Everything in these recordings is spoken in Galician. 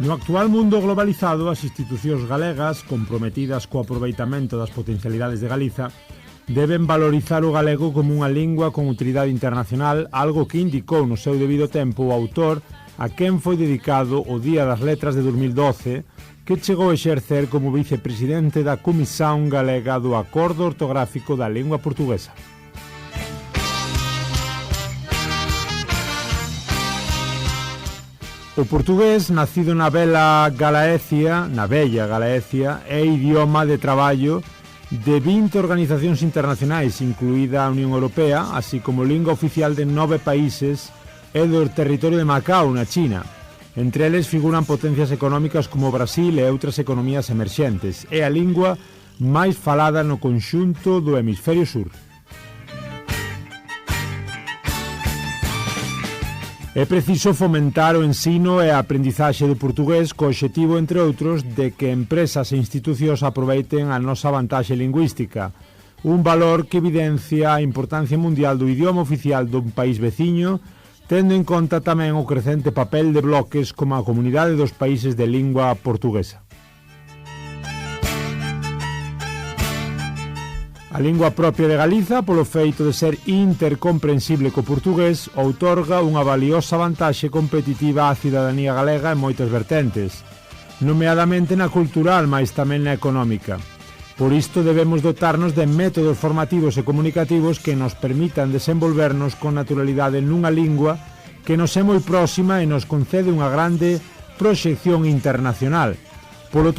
No actual mundo globalizado, as institucións galegas, comprometidas co aproveitamento das potencialidades de Galiza, deben valorizar o galego como unha lingua con utilidade internacional, algo que indicou no seu debido tempo o autor a quen foi dedicado o Día das Letras de 2012, que chegou a exercer como vicepresidente da Comisión Galega do Acordo Ortográfico da Lingua Portuguesa. O portugués, nacido na bella Galaecia, é idioma de traballo de 20 organizacións internacionais, incluída a Unión Europea, así como lingua oficial de 9 países e do territorio de Macao, na China. Entre eles figuran potencias económicas como Brasil e outras economías emerxentes. É a lingua máis falada no conxunto do hemisferio sur. É preciso fomentar o ensino e a aprendizaxe do portugués co obxectivo, entre outros, de que empresas e institucións aproveiten a nosa vantaxe lingüística, un valor que evidencia a importancia mundial do idioma oficial dun país veciño, tendo en conta tamén o crecente papel de bloques como a Comunidade dos Países de Lingua Portuguesa. A lingua propia de Galiza, polo feito de ser intercomprensible co portugués, outorga unha valiosa vantaxe competitiva á cidadanía galega en moitas vertentes, nomeadamente na cultural, mais tamén na económica. Por isto debemos dotarnos de métodos formativos e comunicativos que nos permitan desenvolvernos con naturalidade nunha lingua que nos é moi próxima e nos concede unha grande proxección internacional. Por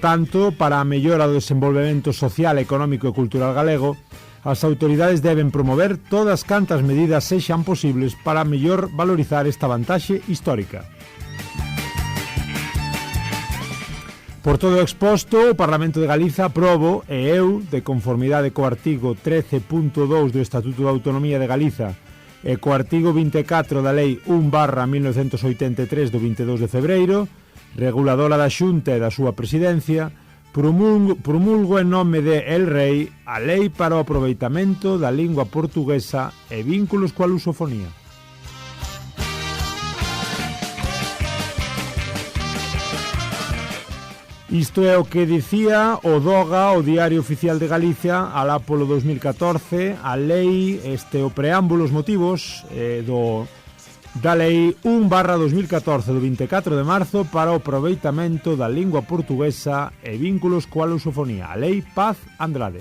tanto, para a mellora do desenvolvemento social, económico e cultural galego, as autoridades deben promover todas cantas medidas sexan posibles para mellor valorizar esta vantaxe histórica. Por todo o exposto, o Parlamento de Galiza aprobo e eu, de conformidade co artigo 13.2 do Estatuto de Autonomía de Galiza e co artigo 24 da Lei 1/1983 do 22 de febreiro, reguladora da Xunta e da súa presidencia, promulgo en nome de El Rei a Lei para o aproveitamento da lingua portuguesa e vínculos coa lusofonía. Isto é o que dicía o DOGA, o Diario Oficial de Galicia, alá polo 2014, a lei, o preámbulo, os motivos da Lei 1/2014 do 24 de marzo para o aproveitamento da lingua portuguesa e vínculos coa lusofonía, a Lei Paz Andrade.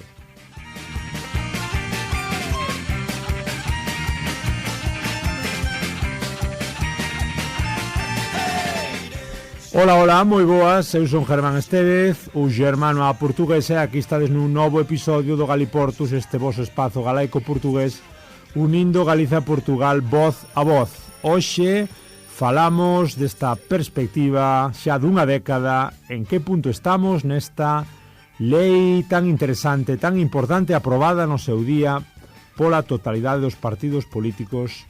Ola, moi boas, eu son Germán Estévez, o germano a portuguesa, e aquí estades nun novo episodio do Galiportus, este voso espazo galaico-portugués, unindo Galiza e Portugal voz a voz. Hoxe falamos desta perspectiva xa dunha década, en que punto estamos nesta lei tan interesante, tan importante, aprobada no seu día pola totalidade dos partidos políticos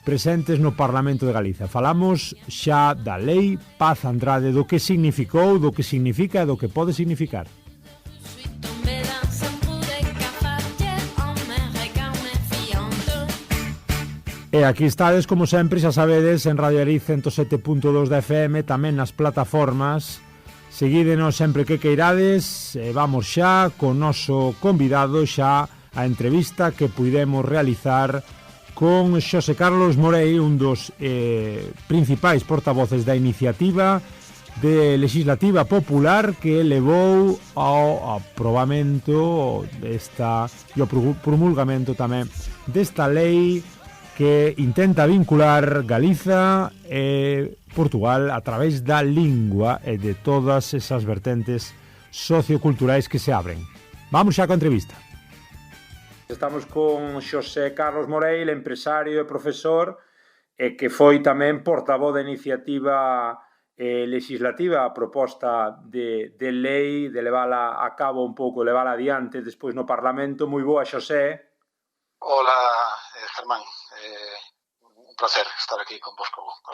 presentes no Parlamento de Galiza. Falamos xa da Lei Paz Andrade, do que significou, do que significa e do que pode significar. E aquí estades, como sempre, xa sabedes, en Radio Ariz 107.2 da FM, tamén nas plataformas. Seguídenos sempre que queirades, e vamos xa con noso convidado, xa a entrevista que puidemos realizar con Xosé Carlos Morei, un dos principais portavoces da iniciativa legislativa popular que levou ao aprobamento e ao promulgamento tamén desta lei que intenta vincular Galiza e Portugal a través da lingua e de todas esas vertentes socioculturais que se abren. Vamos xa coa entrevista. Estamos con Xosé Carlos Morei, empresario e profesor, e que foi tamén portavoz da iniciativa legislativa, a proposta de lei, de levala a cabo un pouco, levala adiante despois no Parlamento. Moi boa, Xosé. Hola, Germán. Un placer estar aquí con vos.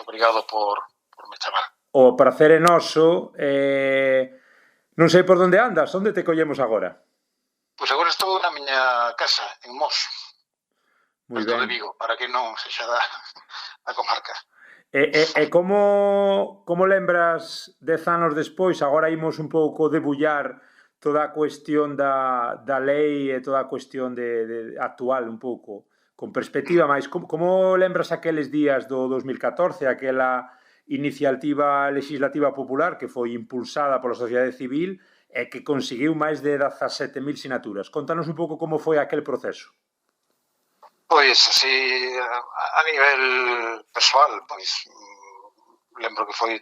Obrigado por me chamar. O prazer é noso. Non sei por onde andas, onde te collemos agora? Pois agora estou na miña casa, en Mos, Moi perto ben. de Vigo, para que non sexa da comarca. E como lembras 10 anos despois, agora imos un pouco debullar toda a cuestión da lei e toda a cuestión actual un pouco, con perspectiva máis, como lembras aqueles días do 2014, aquela iniciativa legislativa popular que foi impulsada pola sociedade civil e que conseguiu máis de 17.000 sinaturas? Contanos un pouco como foi aquel proceso. Pois, así, a nivel persoal, pois, lembro que foi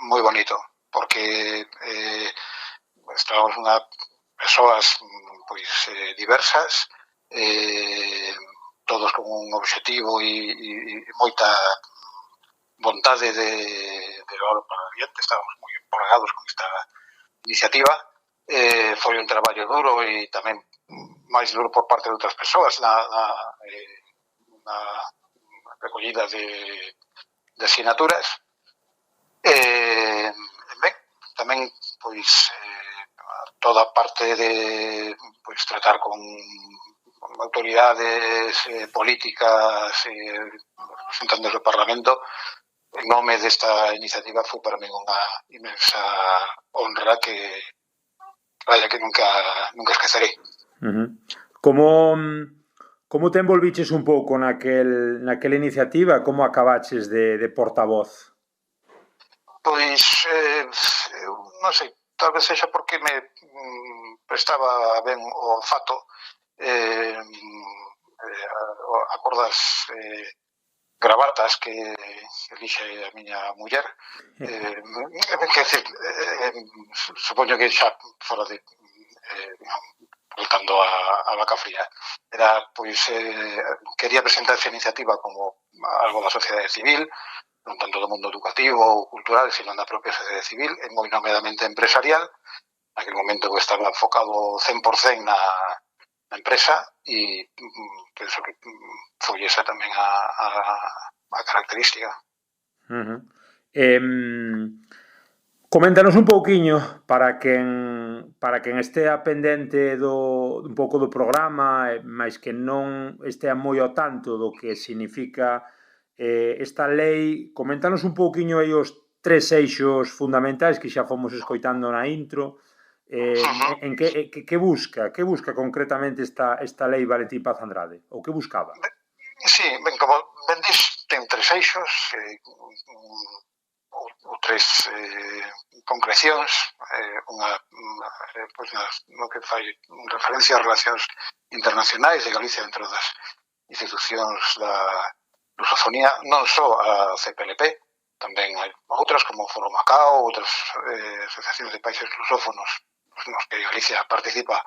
moi bonito, porque estábamos unha persoas pois diversas, todos con un objetivo e moita vontade de levar para adiante. Estábamos moi empolgados con esta iniciativa. Foi un traballo duro e tamén máis duro por parte de outras persoas na recollida de asignaturas. Ben, tamén pois toda a parte de pois tratar con autoridades políticas representantes do Parlamento en nome desta iniciativa foi para min unha inmensa honra que vaya que nunca esquecerei. Como te envolviches un pouco naquela iniciativa? Como acabaches de portavoz? Pois, non sei, tal vez sexa porque me prestaba ben o fato, acordas gravatas que elixe a miña muller, quer dizer, supoño que xa fora de voltando a vaca fría, era, pois, quería presentar esa iniciativa como algo da sociedade civil, non tanto do mundo educativo ou cultural, sino da propia sociedade civil, e moi nomeadamente empresarial. Naquele momento estaba enfocado 100% na empresa e penso que foi esa tamén a característica. Coméntanos un pouquiño para quen estea pendente un pouco do programa, máis que non estea moi ao tanto do que significa esta lei. Coméntanos un pouquiño aí os 3 eixos fundamentais que xa fomos escoitando na intro. Que busca concretamente esta lei Valentín Paz Andrade? Ou que buscaba? Sí, ben, como ben dis, ten 3 eixos ou 3 concrecións, unha pois no que fai referencia ás relacións internacionais de Galicia dentro das institucións da lusofonía, non só a CPLP, tamén hai outras como o Foro Macao, outras asociacións de países lusófonos nos que Galicia participa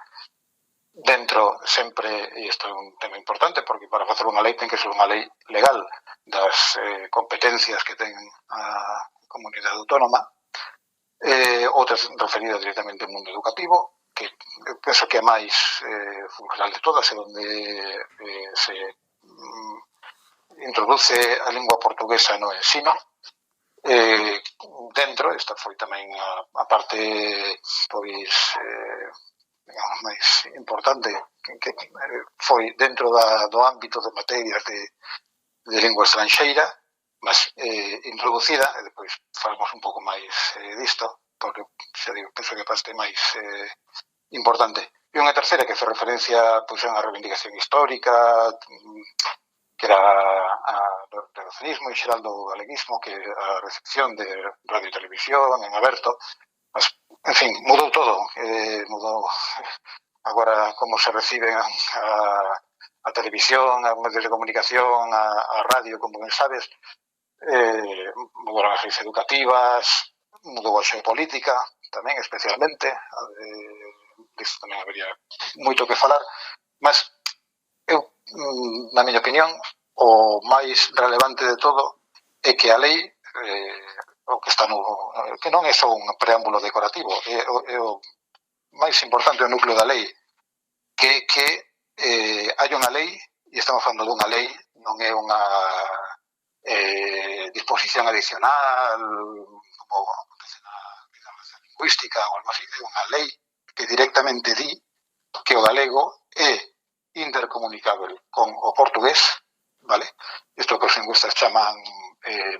dentro sempre, e isto é un tema importante porque para facer unha lei ten que ser unha lei legal das competencias que ten a comunidade autónoma, outras referidas directamente ao mundo educativo, que penso que é máis funcional de todas, e onde se introduce a lingua portuguesa no ensino. Dentro, esta foi tamén a parte pois digamos máis importante, que foi dentro do ámbito de materias de lingua estranxeira, mas introducida, e depois falamos un pouco máis disto, porque xa digo, penso que a parte máis importante. E unha terceira que fai referencia pois a unha reivindicación histórica, que era do relacionismo en xeral do galeguismo, que a recepción de radio e televisión en aberto, mas, en fin, mudou todo, mudou agora como se reciben a televisión, a medios de comunicación, a radio, como ben sabes, mudaron as leis educativas, mudou a xeopolítica tamén, especialmente, disto tamén habería moito que falar, mas eu, na miña opinión, o máis relevante de todo é que a lei, o que está que non é só un preámbulo decorativo, é o máis importante o núcleo da lei, que hai unha lei, e estamos falando dunha lei, non é unha disposición adicional, como acontece na lingüística ou algo así, é unha lei que directamente di que o galego é intercomunicável con o portugués, vale? Isto que os lingüistas chaman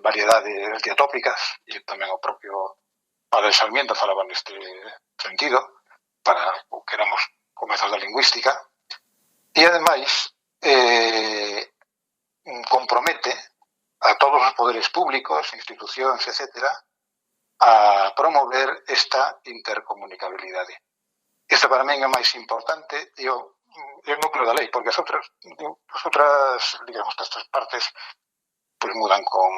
variedades diatópicas, e tamén o propio Padre Sarmiento falaba neste sentido, para o que éramos comezos da lingüística, e ademais compromete a todos os poderes públicos, institucións, etc., a promover esta intercomunicabilidade. Isto para min é máis importante e o núcleo da lei, porque as outras digamos, estas partes pues mudan con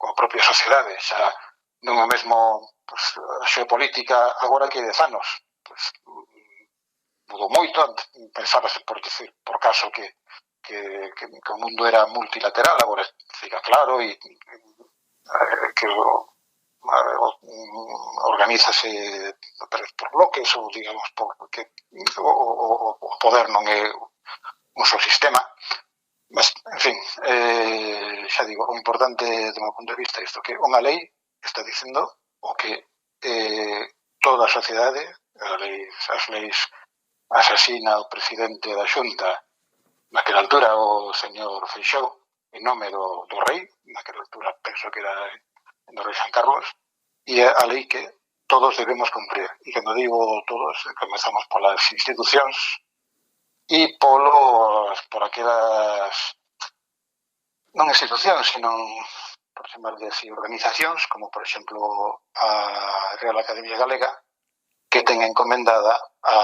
a propia sociedade, xa non é mesmo pues, a xeopolítica agora que 10 anos, pues, mudou moito, pensábase por caso que o mundo era multilateral, agora fica claro e que organízase por bloques ou digamos porque o poder non é un só sistema. Mas, en fin, xa digo, o importante do meu punto de vista é isto, que unha lei está dicendo o que toda a sociedade, as leis asasina o presidente da Xunta, naquela altura o señor Feixóo, en nome do rei, naquela altura penso que era do rei San Carlos, e é a lei que todos debemos cumprir. E cando digo todos, comezamos polas institucións e por aquelas non institucións, sino por chamarle así organizacións, como por exemplo a Real Academia Galega, que ten encomendada a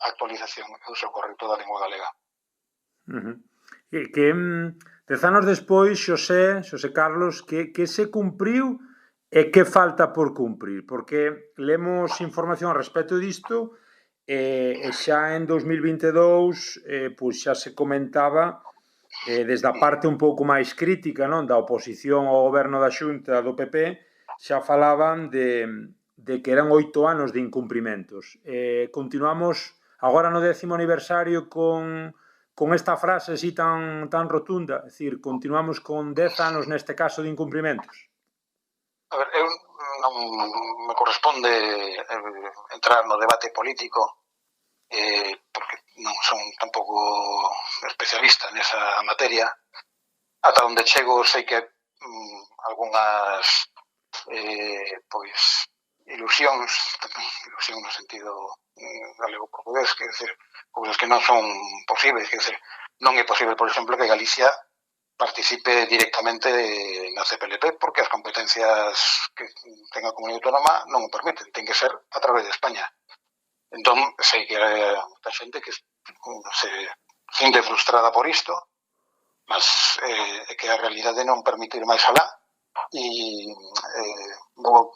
actualización e uso correcto da lingua galega. E que 10 anos despois, Xosé Carlos, que se cumpriu e que falta por cumprir? Porque lemos información ao respecto disto e xa en 2022 pois xa se comentaba desde a parte un pouco máis crítica, non, da oposición ao goberno da Xunta do PP, xa falaban de que eran 8 anos de incumprimentos. Continuamos agora no 10º aniversario con esta frase así tan rotunda, é dicir, continuamos con 10 anos neste caso de incumprimentos. A ver, eu non me corresponde entrar no debate político porque non son tampouco especialista nesa materia. Ata onde chego sei que algunhas pois ilusión no sentido galego-portugués, que decir, cousas que non son posibles, que decir, non é posible, por exemplo, que Galicia participe directamente na CPLP porque as competencias que ten a comunidade autónoma non o permiten, ten que ser a través de España. Entón, sei que hai moita xente que se sinte frustrada por isto, mas que a realidade non permite ir máis alá e vou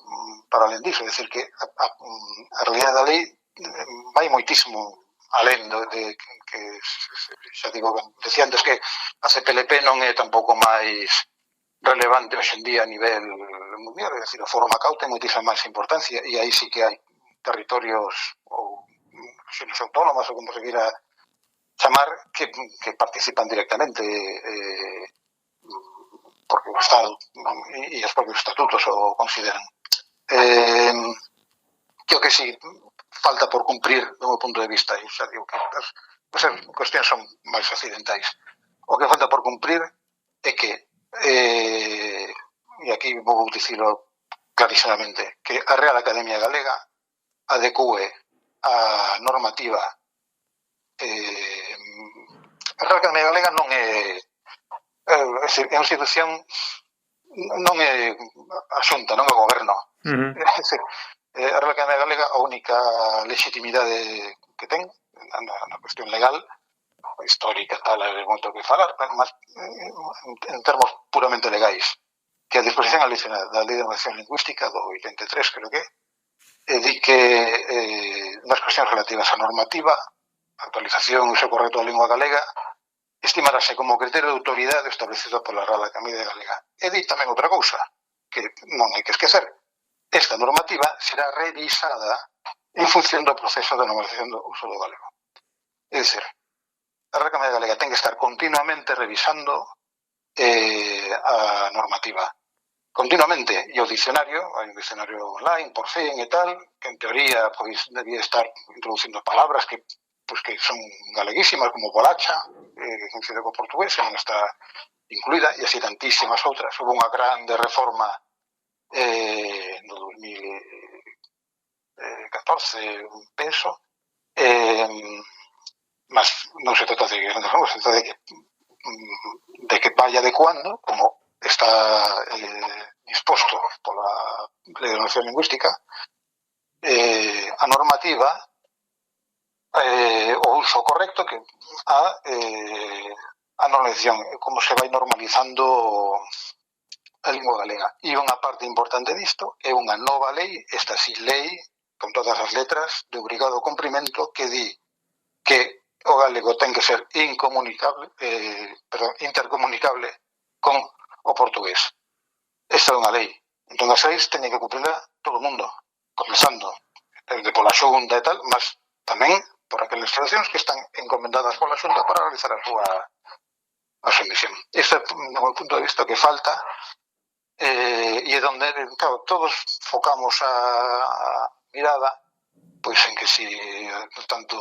para alén disso, é dicir que a realidade da lei vai moitísimo alén de que xa digo, decía antes que a CPLP non é tampouco máis relevante hoxe en día a nivel mundial, é dicir, o Foro Macao ten moitísima máis importancia e aí sí que hai territorios ou xenes autónomas ou como se quira chamar que participan directamente porque o Estado e os propios estatutos o consideran. Que o que si falta por cumprir do meu punto de vista, e xa digo que as cuestións son máis accidentais, o que falta por cumprir é que e aquí vou dicilo clarísimamente, que a Real Academia Galega adecue a normativa. A Real Academia Galega non é unha institución, non é a Xunta, non é o goberno. A Real Academia Galega, a única legitimidade que ten na cuestión legal, histórica, tal, é moito que falar, mas en termos puramente legais, que a disposición adicional da Lei de Normación Lingüística do 83, creo que di que nas cuestións relativas á normativa, a actualización e uso correcto da lingua galega, estimarase como criterio de autoridade establecido pola Real Academia Galega. E di tamén outra cousa, que non hai que esquecer. Esta normativa será revisada en función do proceso de normalización do uso do galego. É dicir, a Real Academia Galega ten que estar continuamente revisando a normativa. Continuamente, e o dicionario, hai un dicionario online, por fin e tal, que en teoría pois debía estar introducindo palabras que son galeguísimas, como bolacha, que coincide co portugués, e non está incluída, e así tantísimas outras. Houve unha grande reforma no 2014, penso, mas non se trata de se trata de que vaya adecuando, como está disposto pola Lei de Ordenación Lingüística, a normativa o uso correcto que a normalización, como se vai normalizando a lingua galega. E unha parte importante disto é unha nova lei, esta sí lei, con todas as letras, de obrigado cumprimento, que di que o galego ten que ser intercomunicable con o portugués. Esta é unha lei. Entón, as leis teñen que cumplirla todo o mundo, comenzando desde pola Xunta e tal, mas tamén por aquelas institucións que están encomendadas pola Xunta para realizar a súa misión. Este é o punto de vista que falta, e é donde, claro, todos focamos a mirada pois en que si tanto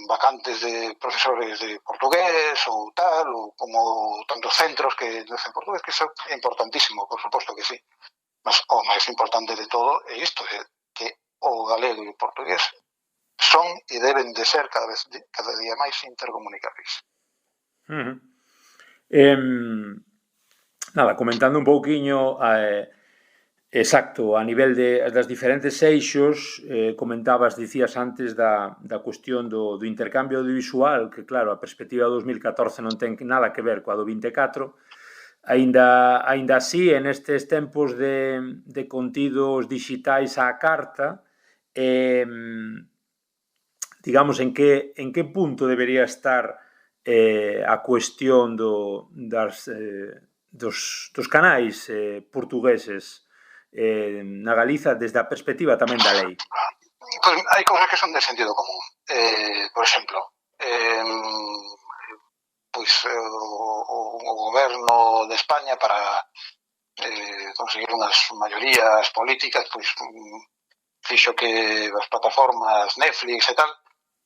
vacantes de profesores de portugués ou tal, ou como tantos centros que dicen portugués, que iso é importantísimo, por suposto que sí. Mas o máis importante de todo é isto, é que o galego e o portugués son e deben de ser cada día máis intercomunicables. Nada, comentando un pouquiño exacto, a nivel das diferentes eixos, dicías antes da cuestión do intercambio audiovisual, que claro, a perspectiva do 2014 non ten nada que ver coa do 24, aínda así, en estes tempos de contidos digitais á carta, digamos, en que punto debería estar a cuestión dos canais portugueses na Galiza desde a perspectiva tamén da lei? Pois hai cousas que son de sentido común. Por exemplo, pois o goberno de España para conseguir unhas maiorías políticas, pois fixo que as plataformas Netflix e tal,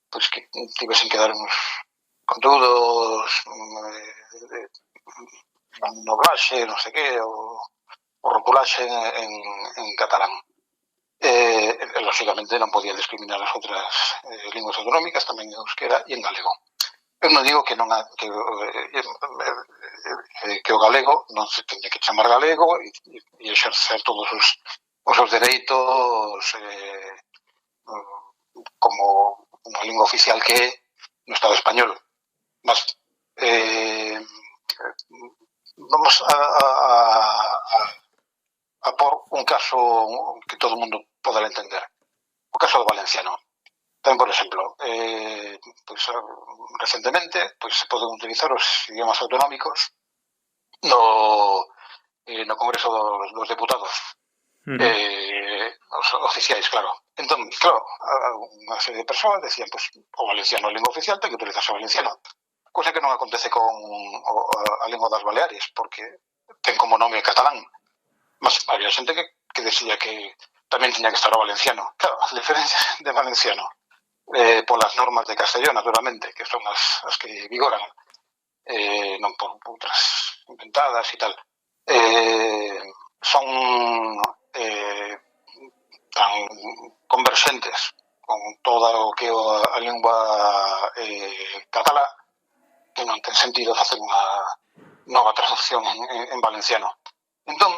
pois que tivesen que dar uns conteúdos noblaxe, non sei que, o rotulaxe en catalán. Lógicamente non podía discriminar as outras linguas autonómicas, tamén en euskera e en galego. Eu non digo que o galego non se teña que chamar galego e exercer todos os seus dereitos como unha lingua oficial que é no Estado español. Mas vamos a por un caso que todo o mundo poderá entender. O caso do valenciano. Tamén, por exemplo, recentemente se poden utilizar os idiomas autonómicos no Congreso dos Deputados. Os oficiais, claro. Entón, claro, unha serie de persoas decían, o valenciano é lingua oficial, ten que utilizarse o valenciano. Cosa que non acontece con a lingua das Baleares, porque ten como nome catalán. Mas había xente que decía que tamén tiña que estar o valenciano. Claro, a diferencia de valenciano, polas normas de Castelló, naturalmente, que son as que vigoran, non por outras inventadas e tal, son tan converxentes con todo o que é a lingua catalá que non ten sentido facer unha nova traducción en valenciano. Entón,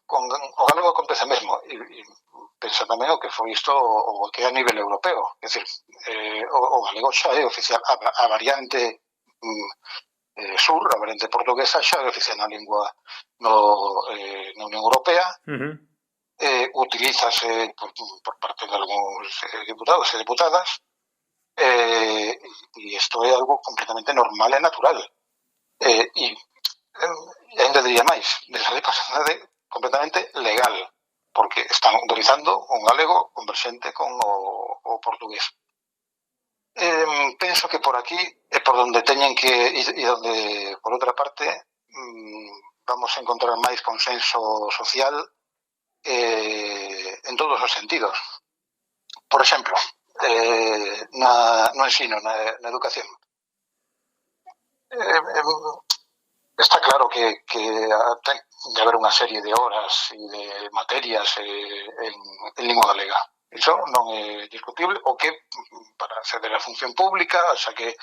con o galego acontece mesmo, e pensa tamén o que foi isto o que é a nivel europeo, é dicir, o galego xa é oficial, a variante sur, a variante portuguesa xa é oficial na lingua na Unión Europea, utilízase por parte de algúns diputados e deputadas, e isto é algo completamente normal e natural, e ainda diría máis, desde a pasada completamente legal, porque están utilizando un galego converxente con o portugués. Penso que por aquí é por donde teñen que, e donde, por outra parte, vamos a encontrar máis consenso social en todos os sentidos. Por exemplo, no ensino, na educación. está claro que ten de haber unha serie de horas e de materias en lingua galega. Iso non é discutible, o que para acceder á función pública, xa que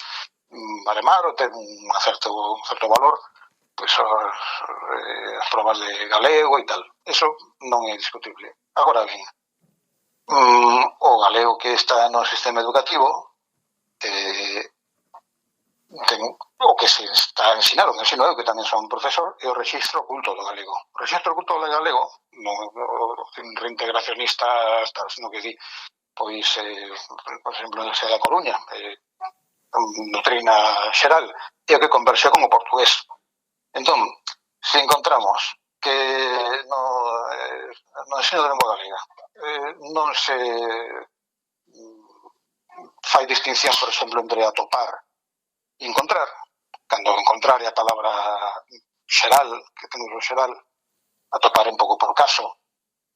Maremar ten un certo valor, pois as probas de galego e tal. Eso non é discutible. Agora ben, o galego que está no sistema educativo ten o que se está a ensinar, o que ensino eu, que tamén son profesor, é o rexistro oculto do galego. O rexistro oculto do galego, non reintegracionista, sino que di, pois, por exemplo, na Universidade da Coruña, doutrina xeral, é o que converxe como portugués. Entón, se encontramos que no ensino de lingua galega non se fai distinción, por exemplo, entre atopar e encontrar, cando encontrar é a palabra xeral, que temos o xeral, atopar un pouco por caso,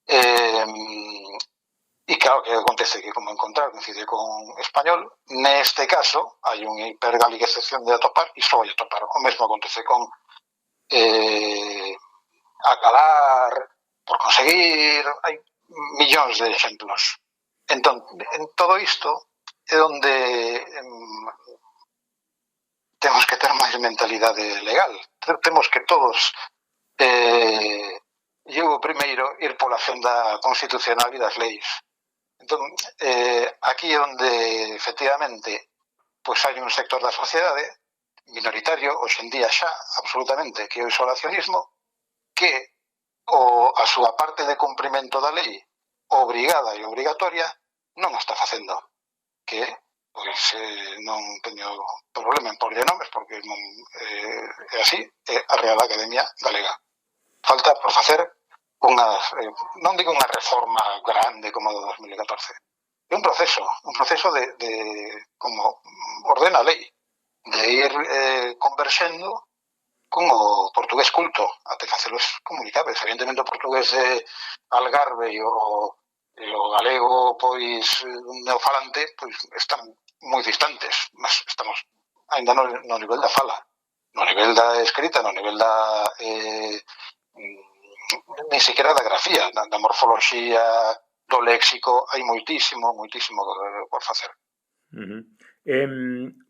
e claro, que acontece que como encontrar coincide con español, neste caso hai unha hipergalización de atopar e só hai atopar. O mesmo acontece con acalar, por conseguir, hai millóns de exemplos. Entón, en todo isto é onde temos que ter máis mentalidade legal. Temos que todos eu primeiro ir pola fenda constitucional e das leis. Entón, aquí é onde efectivamente pois hai un sector da sociedade minoritario, hoxe en día xa, absolutamente, que é o isolacionismo, que a súa parte de cumprimento da lei obrigada e obrigatoria non a está facendo, que pois non teño problema en porlle nomes, porque non é así, é a Real Academia Galega. Falta por facer non digo unha reforma grande como a do 2014, é un proceso de como ordena a lei, de ir converxendo con o portugués culto, até facelos comunicables. Evidentemente o portugués de Algarve e o galego, pois, neofalante, pois, están moi distantes, mas estamos ainda no nivel da fala, no nivel da escrita, no nivel da ni siquiera da grafía, da morfoloxía, do léxico, hai moitísimo por facer.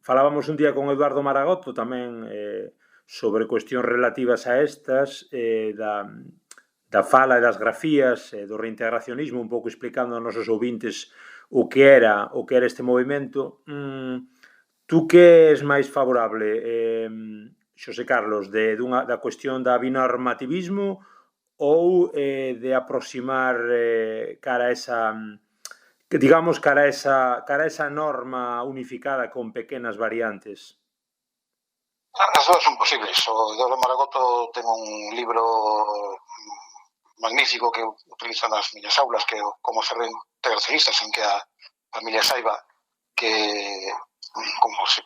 Falábamos un día con Eduardo Maragoto tamén sobre cuestións relativas a estas da fala e das grafías, do reintegracionismo, un pouco explicando aos nosos ouvintes o que era este movimento. Tú que és máis favorable, Xosé Carlos, da cuestión da binormativismo ou de aproximar cara a esa, digamos, cara a esa norma unificada con pequenas variantes? As dúas son posibles. O Eduardo Maragoto ten un libro magnífico que utiliza nas miñas aulas, que é Como ser reintegracionistas, en que a familia saiba que, como se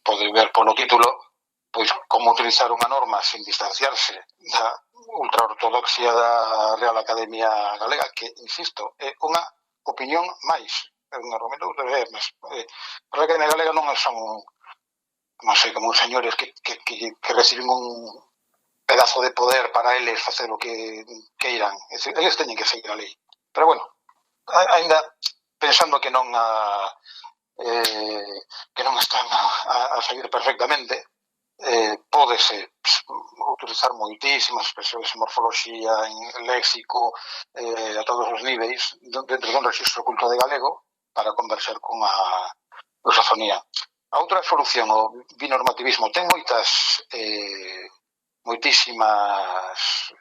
pode ver polo título, pois como utilizar unha norma sin distanciarse da ultraortodoxia da Real Academia Galega, que, insisto, é unha opinión máis, é unha argumento que mas a Real Academia Galega non son, non sei, como uns señores que reciben un pedazo de poder para eles facer o que queiran. É dicir, eles teñen que seguir a lei. Pero bueno, ainda pensando que non están a seguir perfectamente, pódese utilizar moitísimas expresións en morfoloxía, en léxico, a todos os niveis, dentro dun rexistro oculto de galego, para conversar con a lusofonía. A outra solución, o binormativismo, ten moitísimas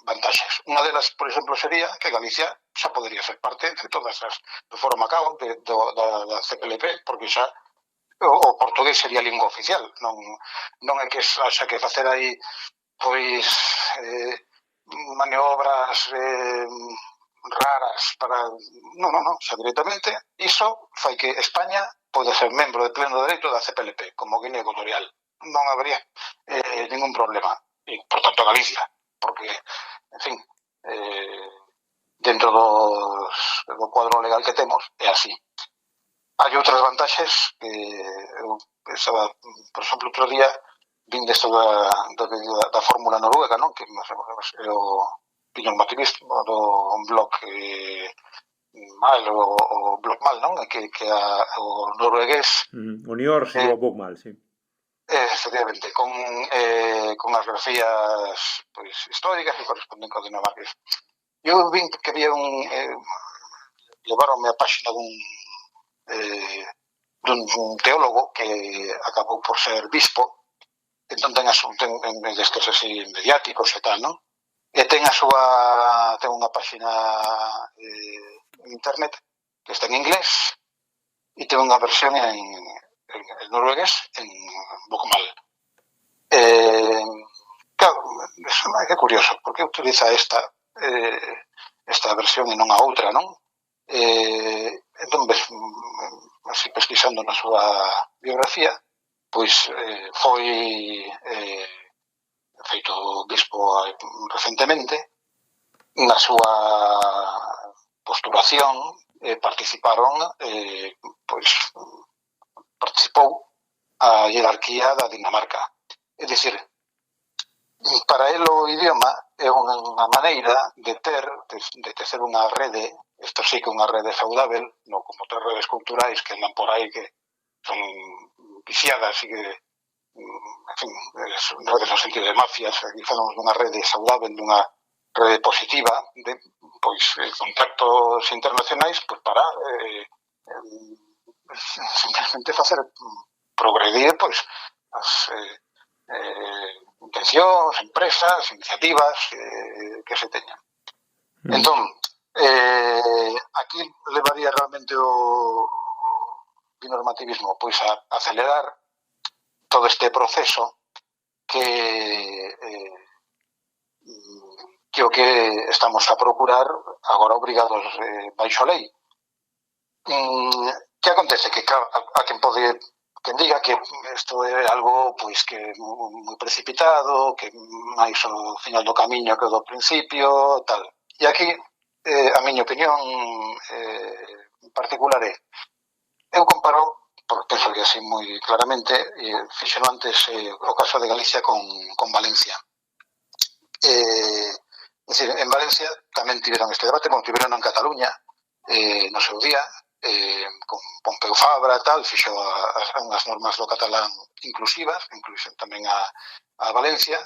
vantaxes. Unha delas, por exemplo, sería que Galicia xa podería ser parte de todas as do Foro Macao, da CPLP, porque xa o portugués sería lingua oficial, non é que haxa que facer aí pois maniobras raras para... Non, xa directamente iso fai que España pode ser membro de pleno dereito da CPLP, como Guinea Ecuatorial. Non habría ningún problema, e por tanto Galicia, porque, en fin, dentro do cuadro legal que temos é así. hai outras vantaxes que eu pensaba, por exemplo, outro día vin desto da fórmula noruega, non? Que é o pneumativismo do blog mal, o blog mal, non? Que o noruegués O Nior se o blog mal, sí. Efectivamente, con as grafías pois, históricas que corresponden co dinamarqués. Eu vin que había levaronme a páxina dun teólogo que acabou por ser bispo, entón ten destes así mediáticos e tal, non? E ten unha páxina en internet que está en inglés e ten unha versión en noruegués en bokmål. Claro, é curioso, porque utiliza esta versión e non a outra, non? Entón, así pesquisando na súa biografía, pois foi feito bispo recentemente. Na súa postulación participou a hierarquía da Dinamarca. É dicir, para el o idioma é unha maneira de tecer unha rede, isto sí que unha rede saudável, non como outras redes culturais que andan por aí que son viciadas e que, en fin, redes no sentido de mafias. Aquí falamos dunha rede saudável, dunha rede positiva de contactos internacionais para simplemente facer progredir as intencións, empresas, iniciativas que se teñan. Entón, aquí levaría realmente o binormativismo a acelerar todo este proceso que o que estamos a procurar agora obrigados baixo a lei. Que acontece? Que claro, a quen pode quen diga que isto é algo que é moi precipitado, que máis ao final do camiño que do principio, tal. E aquí, a miña opinión particular é, eu comparo, porque penso que así moi claramente, fixeno antes o caso de Galicia con Valencia. É dicir, en Valencia tamén tiveron este debate, tiveron en Cataluña, no seu día, con Pompeu Fabra, tal, fixo unhas normas do catalán inclusivas, incluíse tamén a Valencia.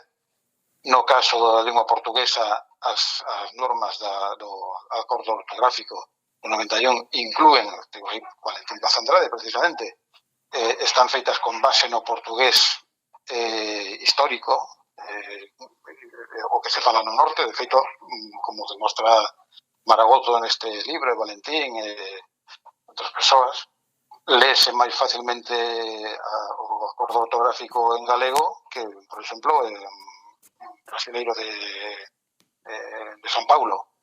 No caso da lingua portuguesa, as normas do acordo ortográfico do 91 inclúen, Valentín Paz Andrade, precisamente, están feitas con base no portugués histórico, o que se fala no norte. De feito, como demostra Maragoto neste libro, Valentín e outras persoas, léese máis facilmente o acordo ortográfico en galego que, por exemplo, en brasileiro de São Paulo.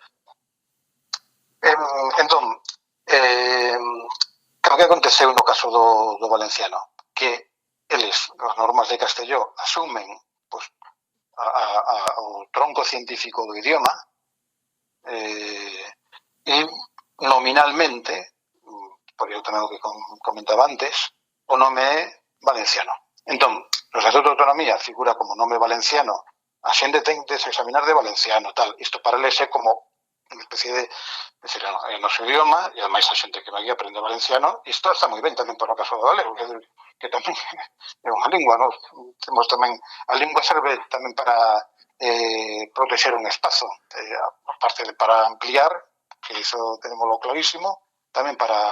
Entón, que aconteceu no caso do valenciano? Que eles, as normas de Castelló, asumen o tronco científico do idioma e nominalmente, por eu tamén o que comentaba antes, o nome é valenciano. Entón, no Estatuto de Autonomía figura como nome valenciano, a xente ten de se examinar de valenciano, tal. Isto para eles é como unha especie de, decir, no seu idioma, e ademais a xente que vai aprende valenciano, isto está moi ben tamén para o caso do galego, que tamén é unha lingua, non? Temos tamén, a lingua serve tamén para protexer un espazo, aparte de para ampliar, que iso tenemoslo clarísimo, tamén para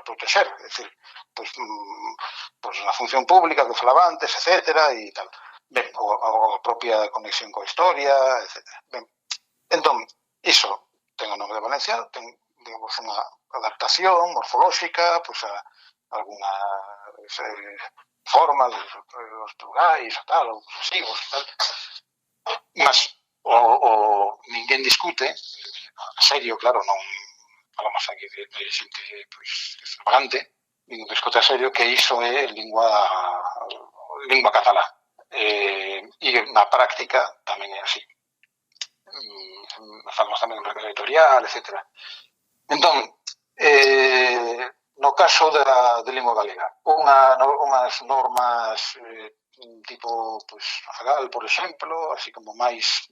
protexer, é dicir, a función pública que falaba antes, etcétera, e tal. Ben, a propia conexión coa historia, etcétera. Ben, entón, iso ten o nome de valenciano, ten, digamos, unha adaptación morfolóxica, a algunhas formas, os plugais, tal, os posesivos, tal. Mas ninguén discute, a serio, claro, non falamos aquí de xente extravagante, ninguén discute a serio que iso é lingua catalá. E na práctica tamén é así. Falamos tamén en récord editorial, etc. Entón, no caso de lingua galega, unhas normas tipo, a GAL, por exemplo, así como máis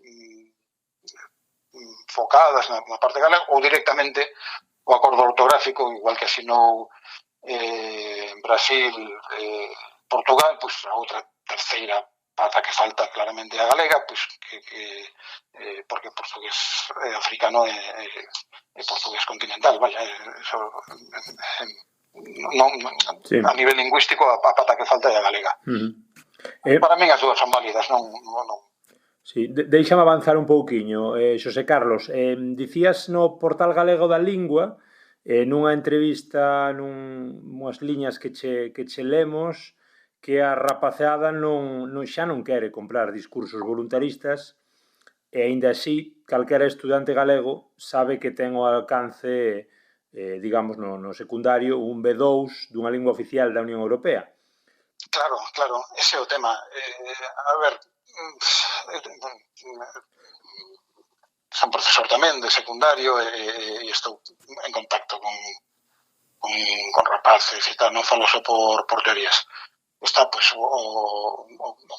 focadas na parte galega, ou directamente o acordo ortográfico, igual que asinou Brasil, Portugal, a outra terceira pata que falta claramente a galega, porque portugués africano e portugués continental, vaya, eso Sí. A nivel lingüístico a pata que falta é a galega. Para min as dúas son válidas, non. Sí, deixame avanzar un pouquiño, Xosé Carlos. Dicías no Portal Galego da Lingua, nunha entrevista, nunhas liñas que che lemos, que a rapaceada xa non quere comprar discursos voluntaristas, e aínda así, calquera estudante galego sabe que ten ao alcance, digamos, no secundario, un B2 dunha lingua oficial da Unión Europea. Claro, ese é o tema. A ver, son profesor tamén de secundario e estou en contacto con rapaces e tal, non falo só por teorías. Está o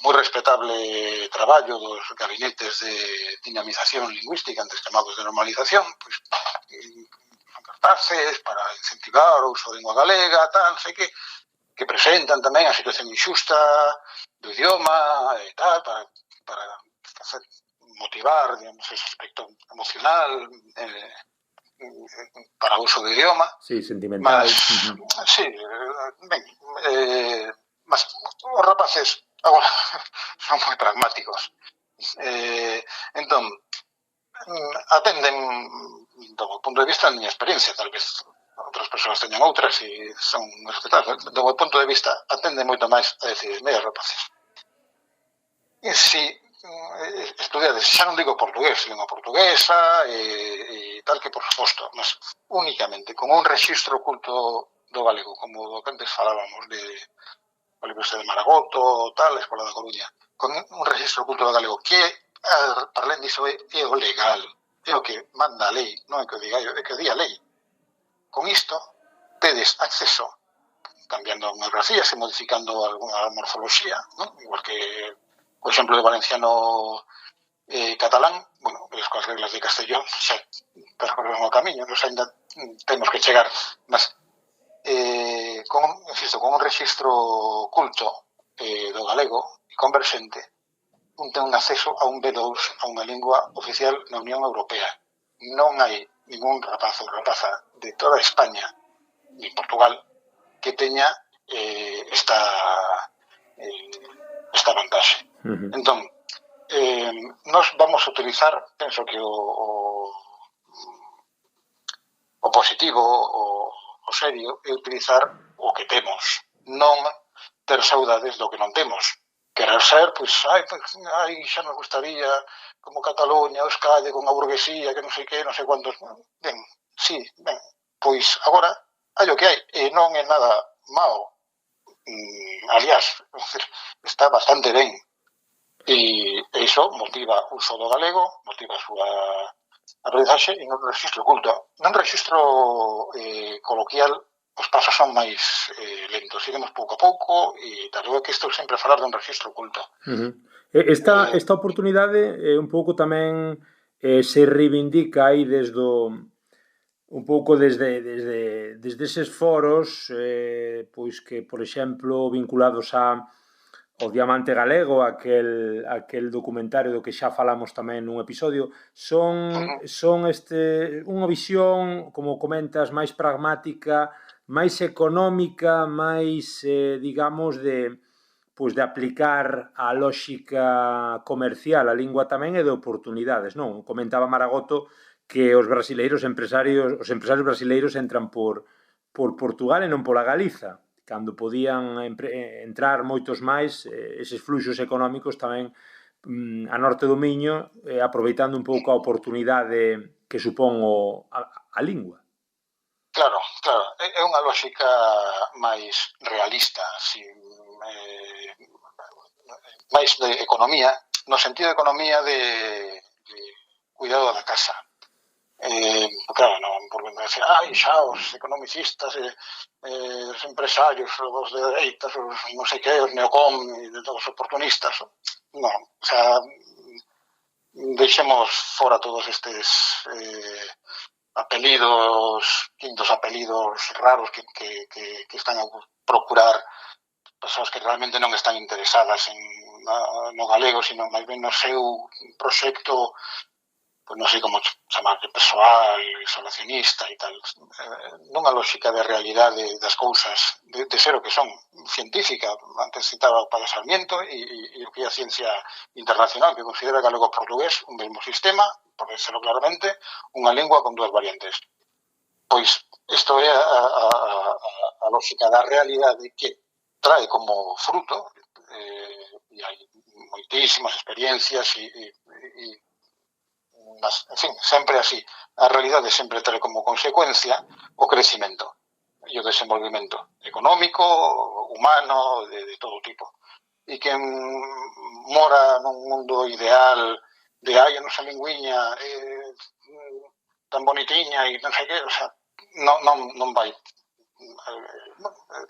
moi respetable traballo dos gabinetes de dinamización lingüística, antes chamados de normalización, son cartaces para incentivar o uso da lingua galega, tal, sei que presentan tamén a situación injusta do idioma e tal, para motivar, digamos, ese aspecto emocional para o uso do idioma. Sí, sentimental. Sí, ben, mas os rapaces agora son moi pragmáticos. Entón, atenden do punto de vista da miña experiencia, tal vez outras persoas teñan outras e son respetables. Do meu punto de vista, atenden moito máis a decir, mira, rapaces, e si estudiades, xa non digo portugués, lingua portuguesa e tal, que por suposto, mas únicamente con un rexistro oculto do galego, como do que antes falábamos de a Universidade de Maragoto, tal, a Escola da Coruña, con un rexistro oculto do galego, que para alén diso é o legal, é o que manda a lei, non é que o diga eu, é que o di a lei. Con isto, tedes acceso, cambiando ortografías e modificando alguna morfología, ¿no? Igual que, por exemplo, de valenciano catalán, bueno, coas reglas de Castellón, xa percorremos o camiño, nos ainda temos que chegar, mas con un rexistro oculto do galego e converxente, ten un acceso a un B2, a unha lingua oficial na Unión Europea. Non hai ningún rapaz ou rapaza de toda España ni Portugal que teña esta vantaxe. Entón, nós vamos a utilizar, penso que o positivo, o serio, é utilizar o que temos, non ter saudades do que non temos. Querer ser, xa nos gustaría como Cataluña, Euskadi, con a burguesía, que non sei que, non sei cuántos. Ben, sí, ben, pois agora hai o que hai, e non é nada mao. Aliás, está bastante ben. E iso motiva o uso do galego, motiva a súa aprendizaxe e non rexistro oculto. Non rexistro coloquial, os pasos son máis lentos, iremos pouco a pouco e tal, que estou sempre a falar dun rexistro oculto. Esta oportunidade un pouco tamén se reivindica aí un pouco desde eses foros, pois que, por exemplo, vinculados ao Diamante Galego, aquel documentario do que xa falamos tamén nun episodio, son unha visión, como comentas, máis pragmática, máis económica, máis, digamos, de aplicar a lóxica comercial, a lingua tamén é de oportunidades, non? Comentaba Maragoto que os empresarios brasileiros entran por Portugal e non pola Galiza, cando podían entrar moitos máis, eses fluxos económicos tamén a norte do Miño, aproveitando un pouco a oportunidade que supón a lingua. Claro, é unha lógica máis realista, máis de economía, no sentido de economía de cuidado da casa. claro, non volvendo a decir, xa os economicistas os empresarios, os de dereitas, os non sei que, os neocom, os oportunistas. Non, o sea, deixemos fora todos estes apelidos, quintos apelidos raros que están a procurar persoas que realmente non están interesadas no galego, sino máis ben no seu proxecto, pois non sei como chamarle, persoal, isolacionista e tal, nunha lógica de realidade das cousas, de ser o que son, científica. Antes citaba o Padre Sarmiento e o que é a ciencia internacional, que considera galego-portugués un mesmo sistema, por decirlo claramente, unha lingua con dúas variantes. Pois isto é a lógica da realidade que trae como fruto, e hai moitísimas experiencias e mas, en fin, sempre así. A realidade sempre trae como consecuencia o crecimento e o desenvolvimento económico, humano, de todo tipo. E quen mora nun mundo ideal de a nosa lingüiña tan bonitiña e non sei que, o sea, non vai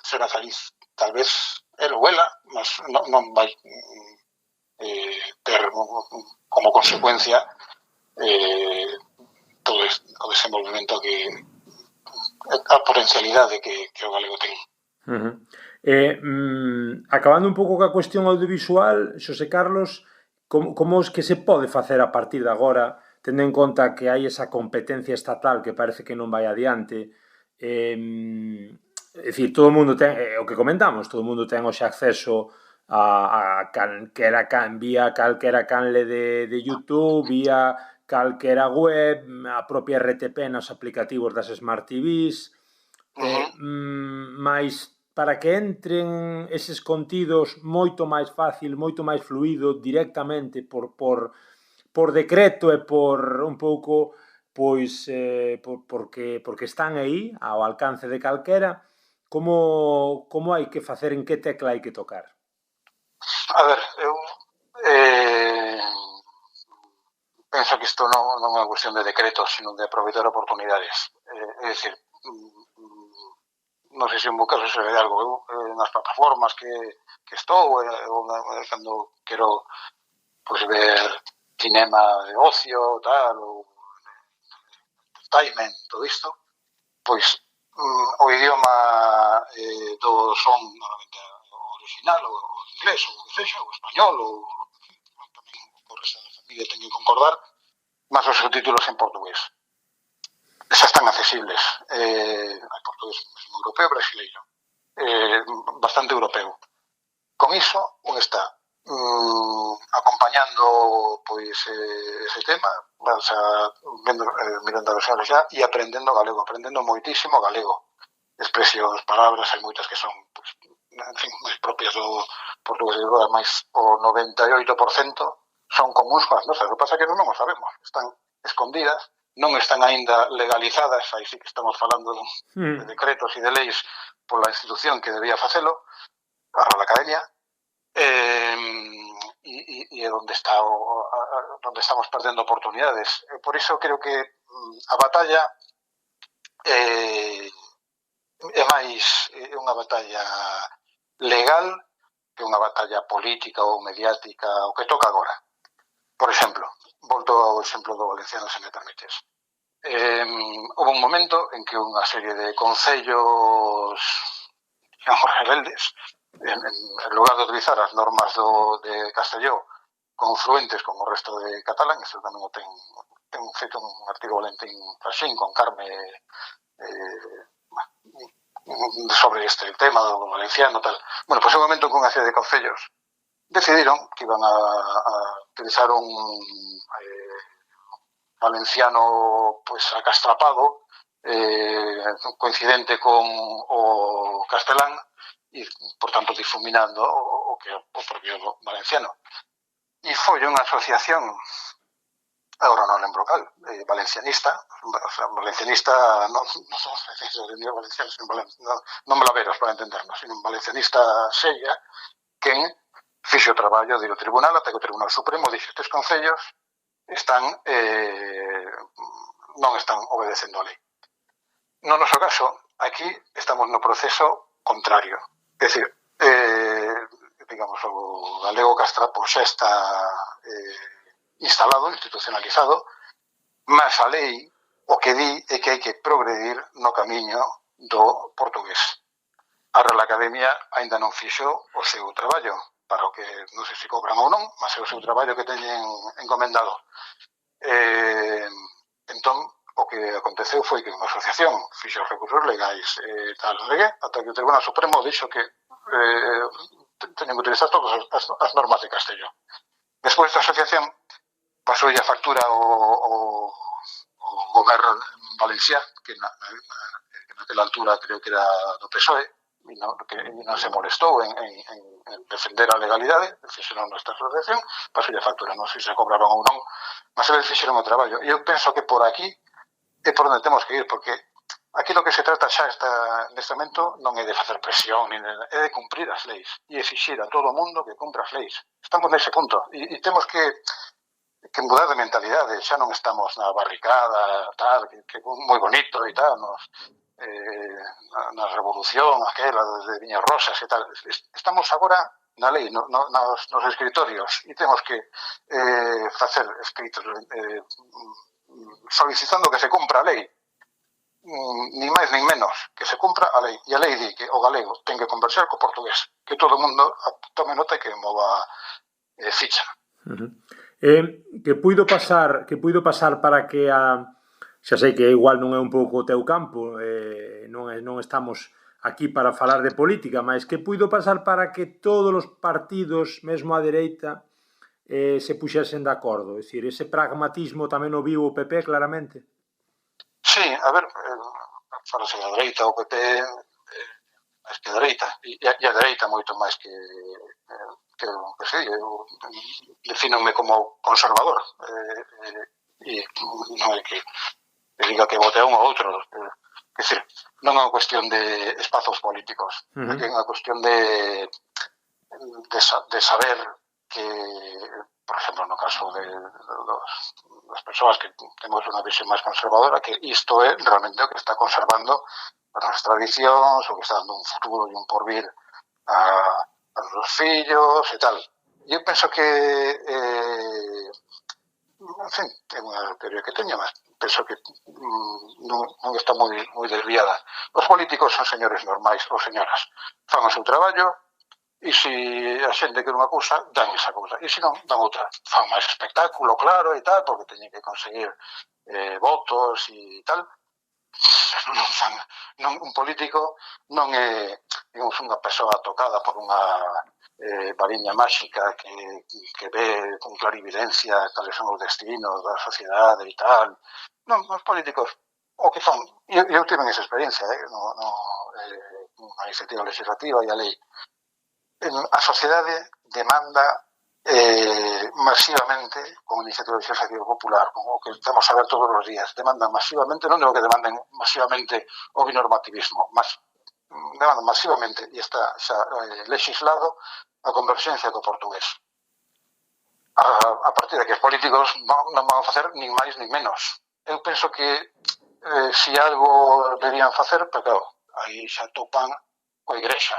será feliz, tal vez el ou ela, mas non vai ter como consecuencia todo o desenvolvemento que a potencialidade que o galego ten. Acabando un pouco ca cuestión audiovisual, Xosé Carlos, como es que se pode facer a partir de agora, tendo en conta que hai esa competencia estatal que parece que non vai adiante? É dicir, todo o mundo ten, o que comentamos, todo o mundo ten hoxe acceso a vía calquera canle de YouTube, vía calquera web, a propia RTP nos aplicativos das Smart TVs, mas para que entren eses contidos moito máis fácil, moito máis fluido, directamente por decreto e por un pouco, pois, porque están aí, ao alcance de calquera, como hai que facer, en que tecla hai que tocar? A ver, eu penso que isto non é unha cuestión de decretos, sino de aproveitar oportunidades. É dicir, non sei se en bo caso se ve algo, eu nas plataformas que estou, cando quero ver cinema de ocio, tal, ou entertainment, todo isto, pois o idioma do son normalmente original, o inglés, ou o que sexa, o español, ou tamén o resto da familia ten que concordar, mas os subtítulos en portugués. Xa están accesibles. Hai portugués europeo e brasileiro. Bastante europeo. Con iso, un está acompañando pois ese tema, mirando a versión xa e aprendendo galego, aprendendo moitísimo galego. Expresións, palabras, hai moitas que son, pois, en fin, máis propias do portugués, máis o 98% son comuns coas nosas. O que pasa é que non o sabemos, están escondidas, non están aínda legalizadas, aí sí que estamos falando de decretos e de leis pola institución que debía facelo, a la Academia, e é onde estamos perdendo oportunidades. Por iso creo que a batalla é unha batalla legal que unha batalla política ou mediática, o que toca agora. Por exemplo, volto ao exemplo do valenciano, se me permites. Houve un momento en que unha serie de concellos rebeldes, en lugar de utilizar as normas de Castelló confluentes con o resto de catalán, isto tamén o ten feito un artigo Valentín Fraxín con Carme sobre este tema do valenciano, tal. Bueno, pois é un momento en que unha serie de concellos decidiron que iban a utilizar un valenciano pois acastrapado, coincidente con o castelán, e, por tanto, difuminando o que é o propio valenciano. E foi unha asociación, agora non lembro cal, valencianista, non somos valencianos, non me la veros para entendernos, sino un valencianista seria, quen fixo o traballo do tribunal, até que o Tribunal Supremo dixo estes concellos están non están obedecendo a lei. No noso caso, aquí estamos no proceso contrario. É dicir, digamos, o galego castrapo xa está instalado, institucionalizado, mas a lei o que di é que hai que progredir no camiño do portugués. A Real Academia aínda non fixo o seu traballo, para o que non sei se cobran ou non, mas é o seu traballo que teñen encomendado. Entón, o que aconteceu foi que unha asociación fixo os recursos legais tal, ata que o Tribunal Supremo dixo que teñen que utilizar todas as normas de Castelló. Despois da asociación pasou a factura ao goberno valencià, que naquela altura creo que era do PSOE, e non se molestou en defender a legalidade, fixeron esta asociación, pasou a factura, non sei se cobraron ou non, mas eles fixeron o traballo. E eu penso que por aquí é por onde temos que ir, porque aquí lo que se trata xa neste momento non é de facer presión, é de cumprir as leis e exixir a todo o mundo que cumpra as leis. Estamos nese punto e temos que mudar de mentalidade. Xa non estamos na barricada, tal, que moi bonito e tal, na revolución aquela de Viñas Rosas e tal. Estamos agora na lei, nos escritorios, e temos que facer escritos solicitando que se cumpra a lei, ni máis nin menos, que se cumpra a lei. E a lei di que o galego ten que conversar co portugués, que todo o mundo tome nota e que mova ficha. Que puido pasar para que xa sei que igual non é un pouco o teu campo, non estamos aquí para falar de política, mas que puido pasar para que todos os partidos, mesmo a dereita, se puxesen de acordo? É dicir, ese pragmatismo tamén o viu o PP claramente? Sí, a ver, falase da dereita, o PP máis que a dereita, e a dereita moito máis que sei, eu defínome como conservador, e non é que diga que vote a un ou outro, quer dizer, non é unha cuestión de espazos políticos, é que é unha cuestión de saber que, por exemplo, no caso das persoas que temos unha visión máis conservadora, que isto é realmente o que está conservando as tradicións, o que está dando un futuro e un porvir a os fillos e tal. Eu penso que en fin, é unha teoría que teño, mas penso que non está moi desviada. Os políticos son señores normais ou señoras, fan o seu traballo, e se a xente quer unha cousa, dan esa cousa, e se non, dan outra. Fan máis espectáculo, claro, e tal, porque teñen que conseguir votos e tal. Un político non é, digamos, unha persoa tocada por unha variña máxica que ve con clarividencia cales son os destinos da sociedade e tal. Non, os políticos o que fan, eu tive esa experiencia unha iniciativa legislativa e a lei. A sociedade demanda masivamente, con iniciativa legislativa popular, con o que estamos a ver todos os días, demandan masivamente, non digo que demanden masivamente o binormativismo, mas demandan masivamente, e está xa legislado, a converxencia co portugués. A partir de que os políticos non van a facer nin máis nin menos. Eu penso que se algo deberían facer, pero claro, aí xa topan coa Igrexa,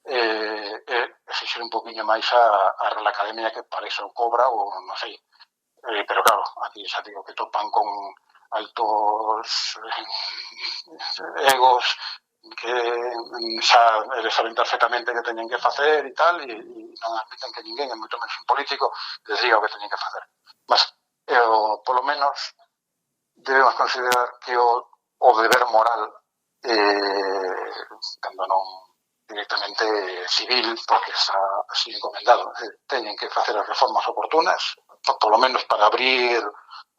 exixir un poquinho máis a Real Academia, que para iso cobra ou non sei, pero claro, aquí xa digo que topan con altos egos que xa eles saben perfectamente que teñen que facer e tal, e non admiten que ninguén, é moito menos un político, les diga o que teñen que facer. Mas, polo menos, debemos considerar que o deber moral, cando non directamente civil, porque está así encomendado, teñen que facer as reformas oportunas, polo menos para abrir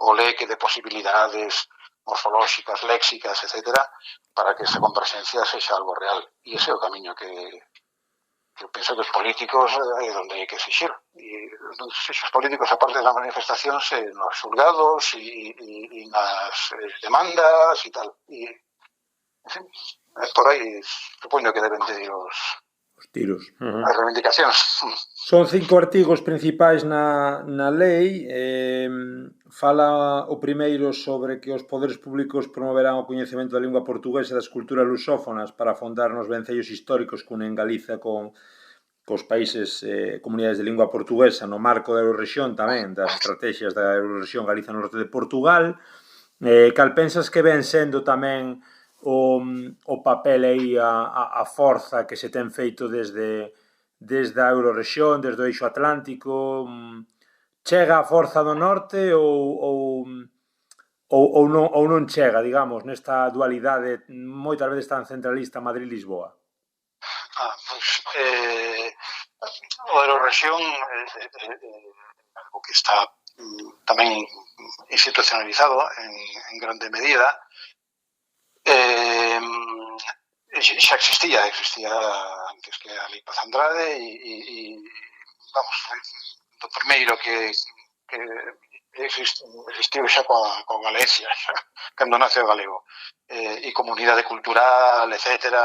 o leque de posibilidades morfolóxicas, léxicas, etcétera, para que esa converxencia sexa algo real. E ese é o camiño que eu penso que os políticos é onde hai que exixir. E os políticos, aparte das manifestacións, nos xulgados e nas demandas e tal. E, en fin, por aí supoño que deben de ir os Os tiros. As reivindicacións. Son 5 artigos principais na lei. Fala o primeiro sobre que os poderes públicos promoverán o coñecemento da lingua portuguesa e das culturas lusófonas para afondar nos vencellos históricos que unen Galiza cos países, comunidades de lingua portuguesa no marco da Eurorrexión tamén, das estrategias da Eurorrexión Galiza Norte de Portugal. Cal pensas que ven sendo tamén o papel aí, a forza que se ten feito desde a Eurorrexión, desde o eixo atlántico? Chega a forza do norte ou non chega, digamos, nesta dualidade moitas veces tan centralista Madrid-Lisboa? Pois, o Eurorrexión algo que está tamén institucionalizado en grande medida. Xa existía antes que a Lei Paz Andrade e vamos, do primeiro que existiu xa coa Galicia, xa, cando nace o galego, e comunidade cultural, etcétera,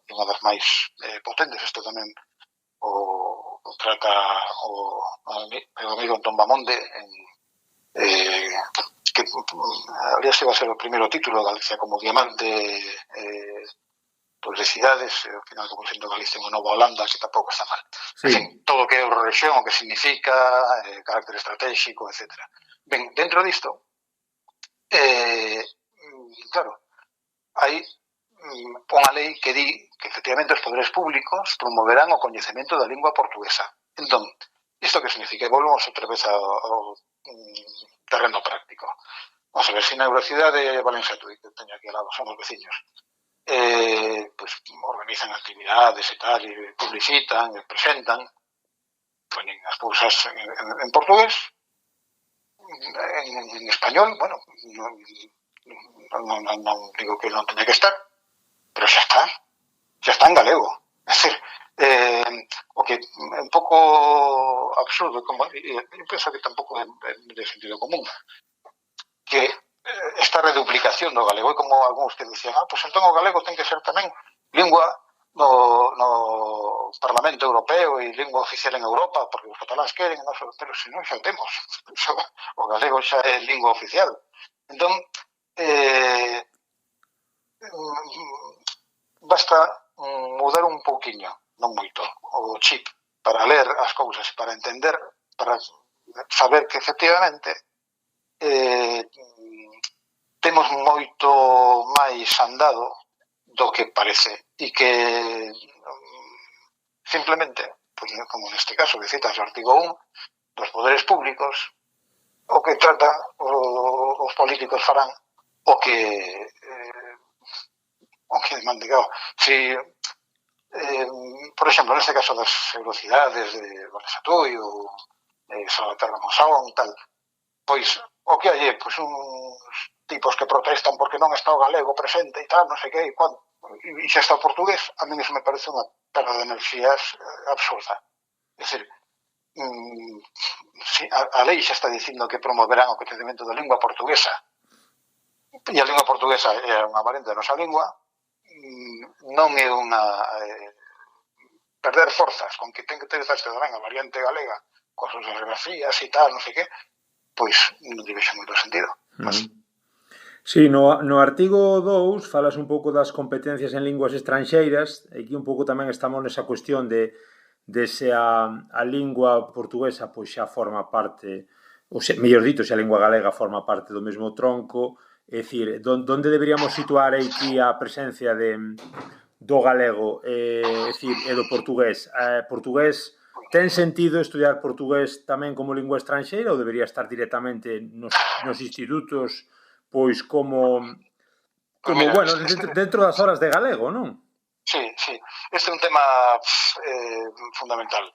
unha das máis potentes. Isto tamén o trata o amigo Antón Bamonde, que aliás iba a ser o primeiro título de Galicia como diamante de cidades, ao final como sendo Galicia unha nova Holanda, que tampouco está mal. Sí. En fin, todo o que é Eurorrexión, o que significa, carácter estratégico, etc. Ben, dentro disto, claro, hai unha lei que di que efectivamente os poderes públicos promoverán o coñecemento da lingua portuguesa. Entón, isto que significa? Volvemos outra vez ao terreno práctico. Vamos a ver, se na Eurocidade de Valencia Tui, que teño aquí ao lado, son os veciños, pues organizan actividades e tal, e publicitan, e presentan, ponen as cousas en portugués, en español, bueno, non digo que non teña que estar, pero xa está en galego. É dicir, o que é un pouco absurdo, eu penso que tampouco é de sentido común, que esta reduplicación do galego, é como algúns que dicían, pois entón o galego ten que ser tamén lingua no Parlamento Europeo e lingua oficial en Europa, porque os cataláns queren, pero se non xa temos, o galego xa é lingua oficial. Entón, basta mudar un pouquiño, non moito, o chip para ler as cousas, para entender, para saber que efectivamente temos moito máis andado do que parece e que simplemente, pues, como neste caso que citas o artigo 1 dos poderes públicos, o que trata os políticos farán o que demande. Si por exemplo, neste caso das velocidades de Valencia Tui ou Salvaterra Monzón, tal, pois o que hai é uns tipos que protestan porque non está o galego presente e tal, non sei que, e xa está o portugués. A mí iso me parece unha perda de enerxías absurda. É dicir, a lei xa está dicindo que promoverán o coñecemento da lingua portuguesa, e a lingua portuguesa é unha variante da nosa lingua, non é unha perder forzas con que ten que ter tamén a variante galega coas súas ortografías e tal, non sei que, pois non lle vexo moito sentido. Sí, no artigo 2 falas un pouco das competencias en linguas estranxeiras, e aquí un pouco tamén estamos nesa cuestión de se a lingua portuguesa pois xa forma parte, ou mellor dito, se a lingua galega forma parte do mesmo tronco. É dicir, onde deberíamos situar aquí a presencia do galego, é dicir, e do portugués? Portugués, ten sentido estudiar portugués tamén como lingua estranxeira ou debería estar directamente nos institutos, pois como bueno, dentro das horas de galego, non? Sí. Este é un tema fundamental.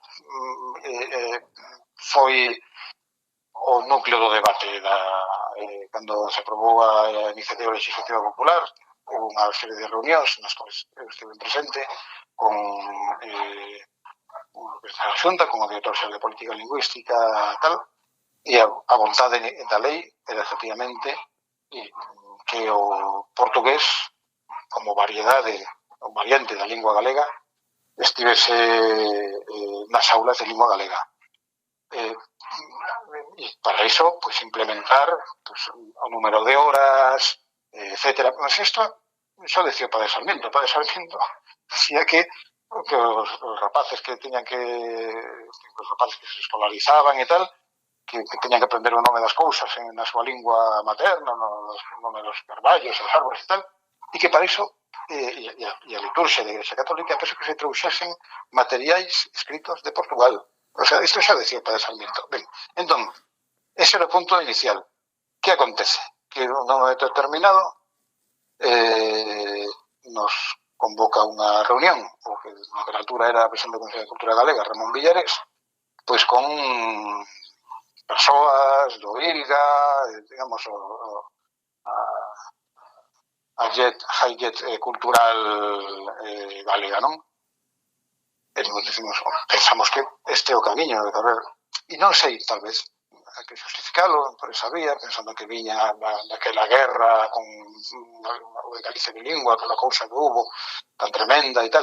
Foi o núcleo do debate cando se aprobou a iniciativa legislativa popular. Houve unha serie de reunións nas quales eu estive presente con a Xunta, con o director xeral de Política Lingüística tal, e a vontade da lei era efectivamente que o portugués como variedade un variante da lingua galega, estivese nas aulas de lingua galega. E para iso, pues, implementar pues, o número de horas, etcétera. Mas isto decía Padre Sarmiento. Padre Sarmiento decía que os rapaces que tiñan os rapaces que se escolarizaban e tal, que teñan que aprender o nome das cousas na súa lingua materna, o nome dos carballos, os árbores e tal, e que para iso e a liturgia da Igrexa Católica penso que se trouxesen materiais escritos de Portugal. O sea, isto xa decía Padre Sarmiento. Ben, entón, ese era o punto inicial. Que acontece? Que non é determinado nos convoca unha reunión, o que na altura era a presidente do Consello de Cultura Galega, Ramón Villares, pois con persoas do ILGA, digamos, a high jet cultural galega, non? E nos decimos, pensamos que este é o camiño, e non sei, tal vez, hai que justificalo por esa vía, pensando que viña daquela guerra con o de Galicia bilingua, aquela cousa que hubo tan tremenda e tal,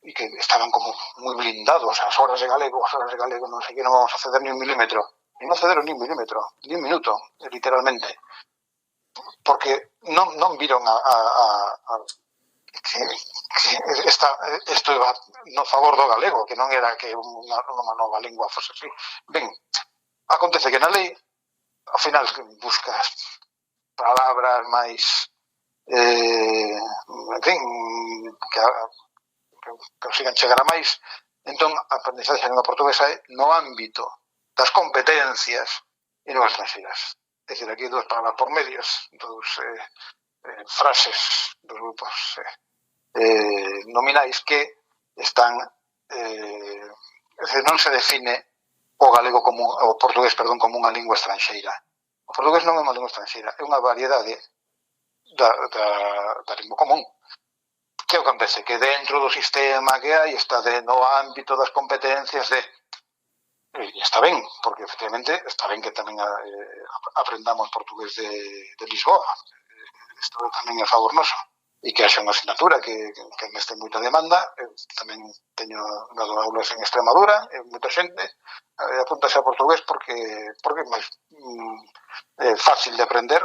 e que estaban como moi blindados, as horas de galego, non sei que, non vamos a ceder ni un milímetro, e non cederon ni un milímetro, ni un minuto, literalmente, porque non viron que isto iba no favor do galego, que non era que unha nova lingua fose así. Ben, acontece que na lei, ao final, buscas palabras máis en fin, que consigan chegar a máis. Entón, a aprendizaxe da lingua portuguesa é no ámbito das competencias e non extranxeiras. É dicir, aquí dúas palabras por medios, dous frases dos grupos nominais que están non se define o galego como o portugués, perdón, como unha lingua estranxeira. O portugués non é unha lingua estranxeira, é unha variedade da lingua común. Que acontece? Que dentro do sistema que hai está no ámbito das competencias e está ben, porque efectivamente está ben que tamén aprendamos portugués de Lisboa. Isto tamén é favor noso. E que haxa unha asignatura que neste moita demanda. Tamén teño dado aulas en Extremadura, moita xente apuntase a portugués porque é máis fácil de aprender.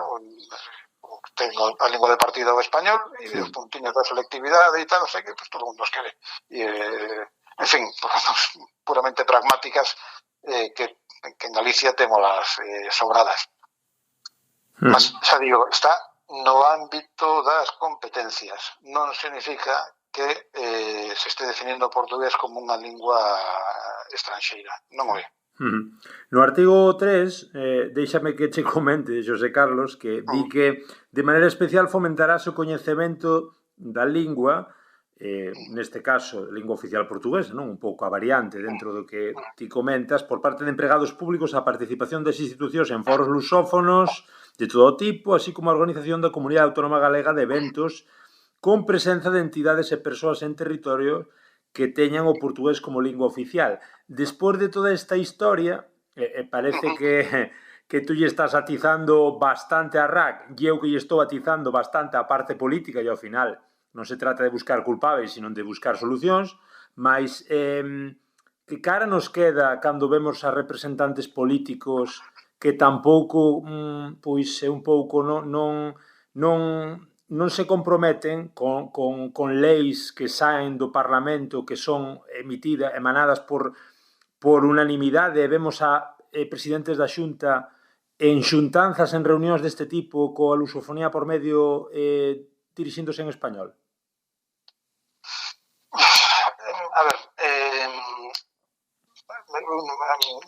Tengo a lingua de partida o español e os puntiños da selectividade e tal, non sei que, pues todo o mundo os quere. En fin, por razóns puramente pragmáticas que en Galicia témolas sobradas. Mas, xa digo, está no ámbito das competencias. Non significa que se este definindo o portugués como unha lingua estranxeira. Non o é. No artigo 3, déixame que che comente, Xosé Carlos, que di que de maneira especial fomentarase o coñecemento da lingua, neste caso, lingua oficial portuguesa, non? Un pouco a variante dentro do que ti comentas, por parte de empregados públicos a participación das institucións en foros lusófonos de todo tipo, así como a organización da Comunidade Autónoma Galega de eventos con presenza de entidades e persoas en territorio que teñan o portugués como lingua oficial. Despois de toda esta historia, parece que tú lle estás atizando bastante a RAC e eu que lle estou atizando bastante a parte política e ao final non se trata de buscar culpables, sino de buscar solucións, mas que cara nos queda cando vemos a representantes políticos que tampouco, pois, é un pouco non se comprometen con leis que saen do Parlamento que son emanadas por unanimidade. Vemos a presidentes da Xunta en xuntanzas, en reunións deste tipo, coa lusofonía por medio dirixíndose en español. A ver,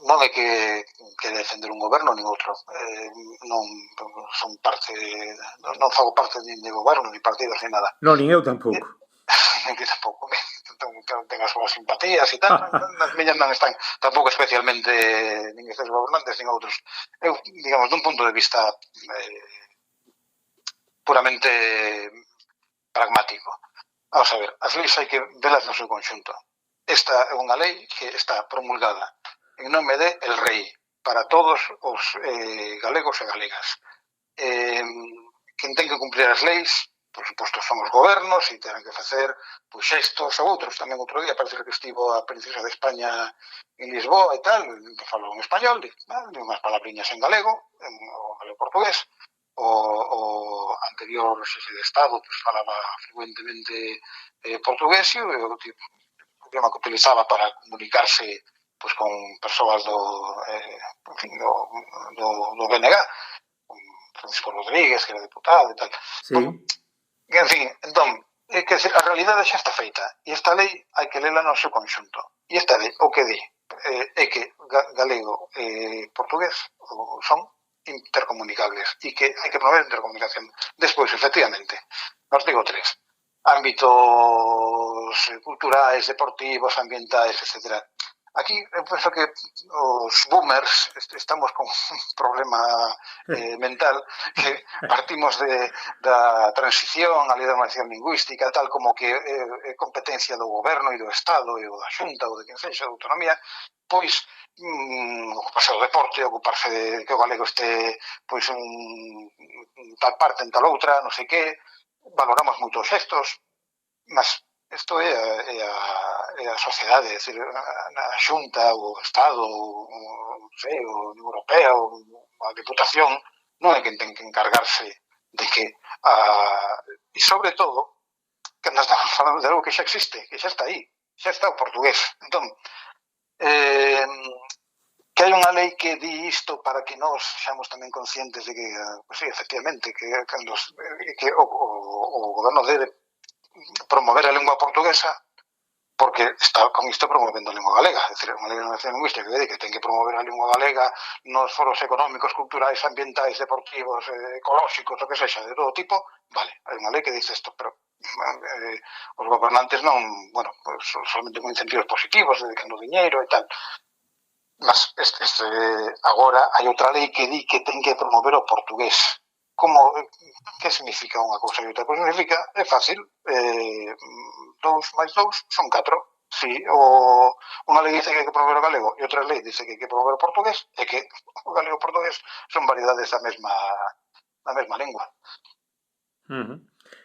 non é que defender un goberno nin outro. Non son parte, non fago parte nin de goberno, nin partidos, nin nada. Non, nin eu tampouco. Nin que tampouco. Ten as súas simpatías e tal, as miñas non están tampouco especialmente nin estes gobernantes nin outros. Eu, digamos, dun punto de vista puramente pragmático. Vamos a ver, as leis hai que velas no seu conxunto. Esta é unha lei que está promulgada en nome de el rei para todos os galegos e galegas. Quen ten que cumprir as leis por suposto, son os gobernos e tenen que facer pois xestos ou outros. Tamén outro día parece que estivo a princesa de España en Lisboa e tal, que falou en español, de unhas palabriñas en galego, o galego portugués. O anterior xefe de Estado pues, falaba fluentemente portugués e o idioma que utilizaba para comunicarse pues, con persoas do BNG, con Francisco Rodríguez, que era deputado e tal. Sí. En fin, entón, que a realidade xa está feita e esta lei hai que lela no seu conxunto. E esta lei o que di é que galego e portugués son intercomunicables e que hai que promover intercomunicación. Despois, efectivamente, no artigo 3, ámbitos culturais, deportivos, ambientais, etc. Aquí, eu penso que os boomers estamos con un problema mental que partimos da transición, a lei da normalización lingüística, tal como que é competencia do goberno e do Estado e da Xunta ou de quen sexa, da autonomía, pois ocuparse do deporte, ocuparse de que o galego este pois en tal parte, en tal outra, non sei que, valoramos moito os gestos, mas isto é a sociedade, é dicir, a Xunta, o Estado, o Unión Europea, a Diputación, non é quen ten que encargarse de que, e sobre todo, que nos estamos falando de algo que xa existe, que xa está aí, xa está o portugués. Entón, que hai unha lei que di isto para que nós xamos tamén conscientes de que, pues sí, efectivamente, que o goberno debe promover a lingua portuguesa porque está con isto promovendo a lingua galega, é dicir, unha lei de normalización lingüística que ten que promover a lingua galega nos foros económicos, culturais, ambientais, deportivos, ecolóxicos, o que sexa, de todo tipo, vale, hai unha lei que dice isto, pero os gobernantes non, bueno, pues, solamente con incentivos positivos, dedicando diñeiro e tal. Mas agora hai outra lei que di que ten que promover o portugués. Como, que significa unha cousa e outra? Pois significa, é fácil, 2 máis 2 son 4. Si unha lei dice que hai que promover o galego e outra lei dice que hai que promover o portugués, é que o galego e o portugués son variedades da mesma lingua.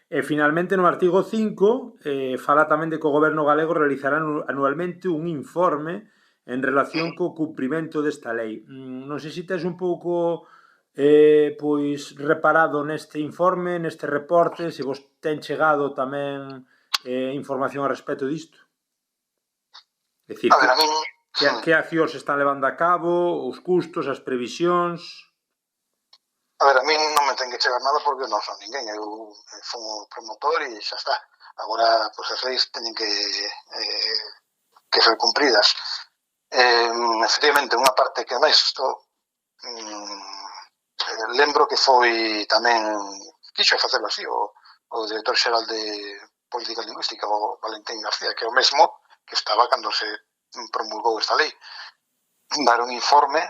E finalmente no artigo 5 fala tamén de que o goberno galego realizará anualmente un informe en relación co cumprimento desta lei. Non sei se tes un pouco pois reparado neste informe, neste reporte, se vos ten chegado tamén información a respecto disto. É dicir, que accións se están levando a cabo, os custos, as previsións. A ver, a mí non me ten que chegar nada porque non son ninguén, eu fui o promotor e xa está. Agora, pois as leis teñen que ser cumpridas. Efectivamente, unha parte que máis isto lembro que foi tamén quixo facerlo así o director xeral de Política Lingüística, o Valentín García, que é o mesmo que estaba cando se promulgou esta lei, dar un informe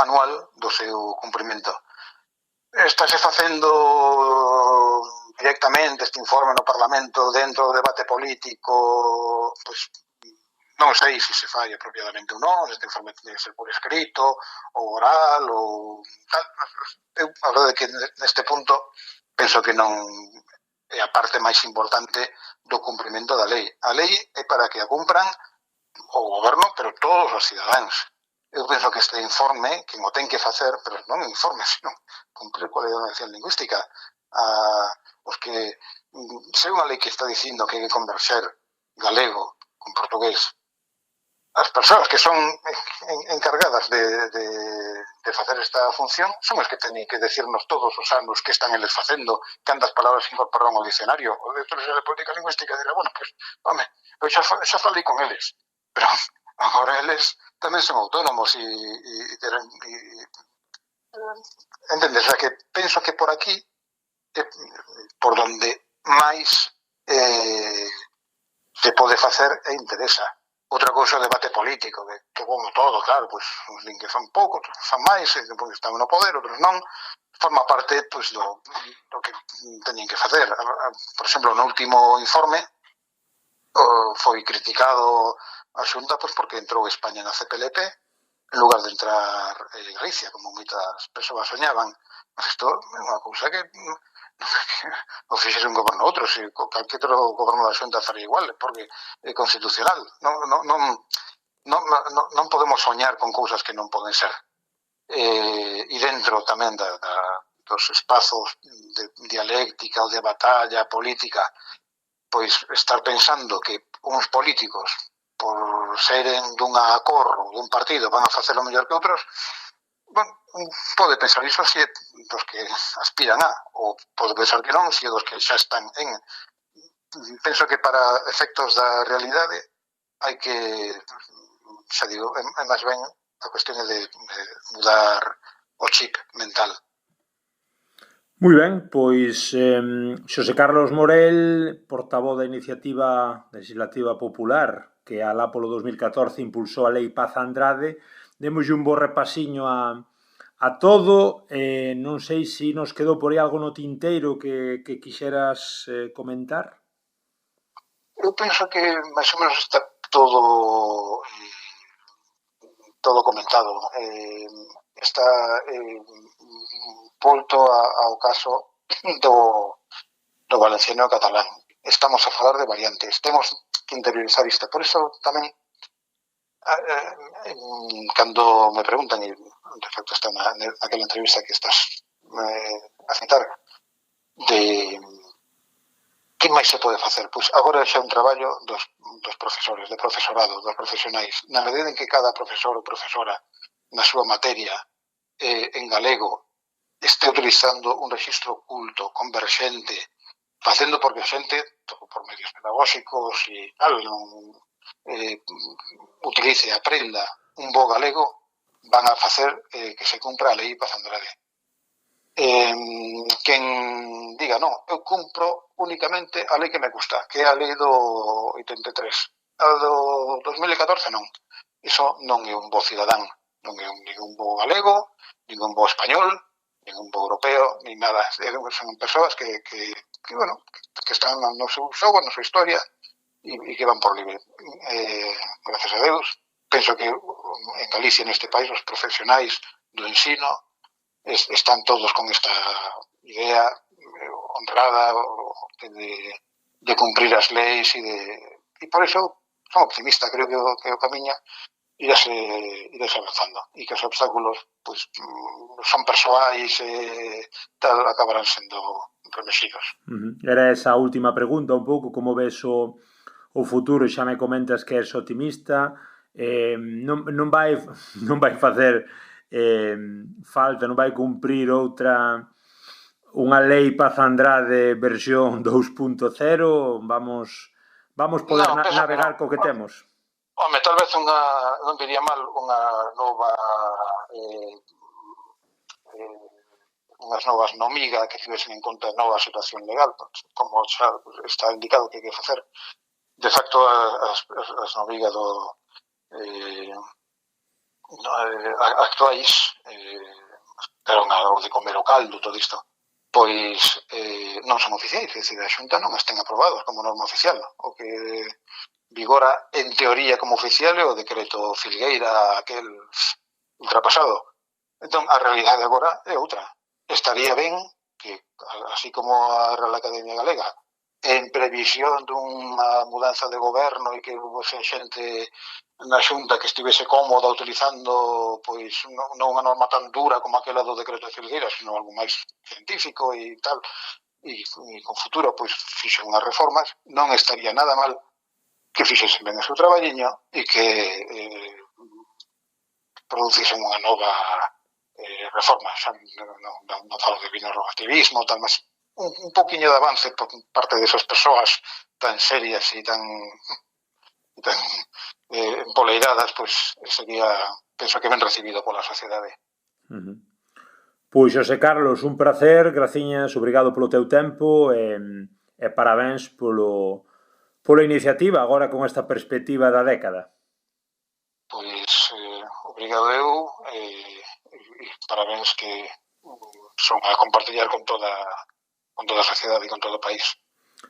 anual do seu cumprimento. Estáse facendo directamente este informe no Parlamento dentro do debate político, pois non sei se se fai apropiadamente ou non, este informe ten que ser por escrito, ou oral, ou tal. Eu, a verdade é que neste punto penso que non é a parte máis importante do cumprimento da lei. A lei é para que a cumpran o goberno, pero todos os cidadáns. Eu penso que este informe, que o ten que facer, pero non un informe, sino cumprir coa lei de normalización lingüística, os que, se é unha lei que está dicindo que hai que converxer galego con portugués, as persoas que son encargadas de facer esta función son as que teñen que decirnos todos os anos que están eles facendo, cantas palabras incorporaron ao dicionario. O director de Política Lingüística dirá, bueno, pues, home, eu xa falei con eles, pero agora eles tamén son autónomos e entendes? O sea, que penso que por aquí por donde máis se pode facer e interesa. Outra cousa é o debate político, que como todo, claro, pois uns din que fan pouco, outros fan máis, depois están no poder, outros non, forma parte pois, do que teñen que facer. Por exemplo, no último informe foi criticado a Xunta pois, porque entrou España na CPLP en lugar de entrar Galicia, como moitas persoas soñaban. Mas isto é unha cousa que o fixese un goberno outro, se calquer outro goberno da Xunta faría igual, porque é constitucional. Non podemos soñar con cousas que non poden ser. E dentro tamén dos espazos de dialéctica ou de batalla política, pois estar pensando que uns políticos, por seren dunha cor ou dun partido, van a facelo mellor que outros, pode pensar iso se dos que aspiran a, ou pode pensar que non, se dos que xa están en. Penso que para efectos da realidade hai que, xa digo, é máis ben a cuestión de mudar o chip mental. Moi ben, pois Xosé Carlos Morel, portavoz da Iniciativa Legislativa Popular, que alá polo 2014 impulsou a Lei Paz Andrade, demos un bo repasiño a todo. Non sei se nos quedou por aí algo no tinteiro que quixeras comentar. Eu penso que máis ou menos está todo comentado. Está volto ao caso do valenciano e catalán. Estamos a falar de variantes, temos que interiorizar isto. Por iso tamén cando me preguntan, e de facto está naquela entrevista que estás a citar, de que máis se pode facer? Pois agora xa un traballo dos profesores, de profesorado, dos profesionais. Na medida en que cada profesor ou profesora na súa materia en galego este utilizando un rexistro culto, converxente, facendo porque a xente, por medios pedagóxicos e tal, utilice e aprenda un bo galego, van a facer que se cumpra a Lei Paz Andrade. Quen diga, non, eu cumpro únicamente a lei que me gusta, que é a lei do 83. A do 2014 non. Iso non é un bo cidadán, non é ningún bo galego, ningún bo español, ningún bo europeo, ni nada. Son persoas que están no seu xogo, na súa historia, e que van por libre. Gracias a Deus, penso que en Galicia, neste país, os profesionais do ensino están todos con esta idea honrada de cumprir as leis e por eso son optimista, creo que o camiña irase avanzando e que os obstáculos pues, son persoais e tal, acabarán sendo remexidos. Era esa última pregunta un pouco, como ves o futuro? Xa me comentas que és optimista, non vai facer falta, non vai cumprir unha lei Paz Andrade versión 2.0, vamos poder navegar co que temos. Home, tal vez non diría mal unha nova unhas novas nomiga que tivesen en conta a nova situación legal, como xa está indicado que hai que facer. De facto, as nomiga actuais eran algo de comer o caldo, todo isto, pois non son oficiais, é dicir, a Xunta non as ten aprobados como norma oficial. O que vigora en teoría como oficial é o decreto Filgueira, aquel ultrapasado. Entón, a realidade agora é outra. Estaría ben que, así como a Real Academia Galega, en previsión dunha mudanza de goberno e que houvese xente na Xunta que estivese cómoda utilizando pois non unha norma tan dura como aquela do decreto de Filgueira, sino algo máis científico e tal, e con futuro pois fixen unhas reformas, non estaría nada mal que fixesen ben o seu traballiño e que producisen unha nova reforma. Xa non falo de binarrogativismo, tal, mas un poquinho de avance por parte de esas persoas tan serias e tan empoleiradas, pois sería, penso que ben recibido pola sociedade. Pois, Xosé Carlos, un placer, graciñas, obrigado polo teu tempo e parabéns pola iniciativa agora con esta perspectiva da década. Pois, obrigado eu e parabéns que son a compartillar con toda a sociedade e con todo o país.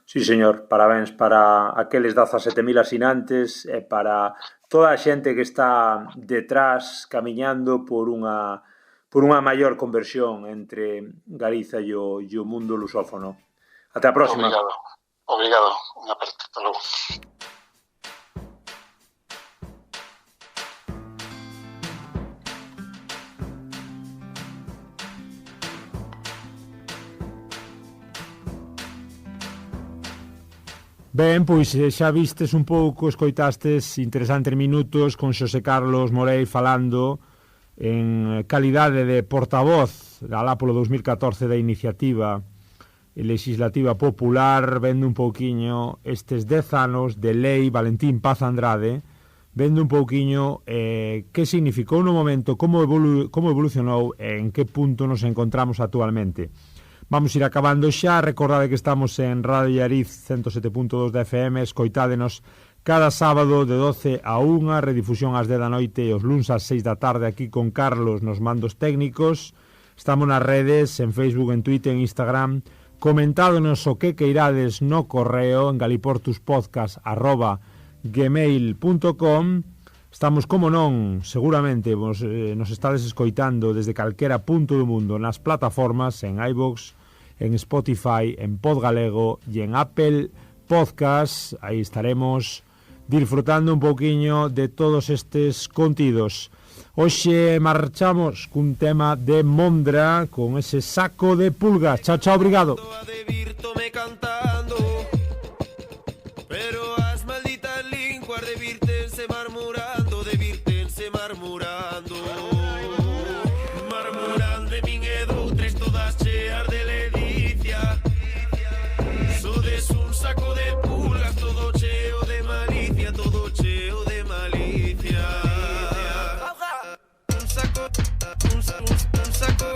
Sí, señor, parabéns para aqueles 17.000 asinantes e para toda a xente que está detrás camiñando por unha maior conversión entre Galiza e o mundo lusófono. Ata a próxima. Obrigado. Unha aperta. Hasta logo. Ben, pois xa vistes un pouco, escoitastes interesantes minutos con Xosé Carlos Morei falando en calidade de portavoz alá polo 2014 da iniciativa legislativa popular, vendo un pouquiño estes 10 anos de lei Valentín Paz Andrade, vendo un pouquiño que significou no momento, como evolucionou e en que punto nos encontramos actualmente. Vamos ir acabando xa. Recordade que estamos en Radio Allariz 107.2 de FM. Escoitádenos cada sábado de 12 a 1, redifusión ás 10 da noite e os luns ás 6 da tarde aquí con Carlos nos mandos técnicos. Estamos nas redes, en Facebook, en Twitter, en Instagram. Comentádonos o que queirades no correo en galiportuspodcast@gmail.com. Estamos, como non, seguramente nos estades escoitando desde calquera punto do mundo nas plataformas, en iVoox, en Spotify, en Podgalego e en Apple Podcast. Aí estaremos disfrutando un pouquiño de todos estes contidos. Hoxe marchamos cun tema de Mondra con ese saco de pulgas. Chao, chao, obrigado. Pero as malditas linguas de virtense marmurando, de virtense marmurando, marmurando de min e doutres todas cheas de ledicia. Sodes un saco de pulgas todo cheo de malicia, todo cheo de malicia. Un saco, un saco, un saco,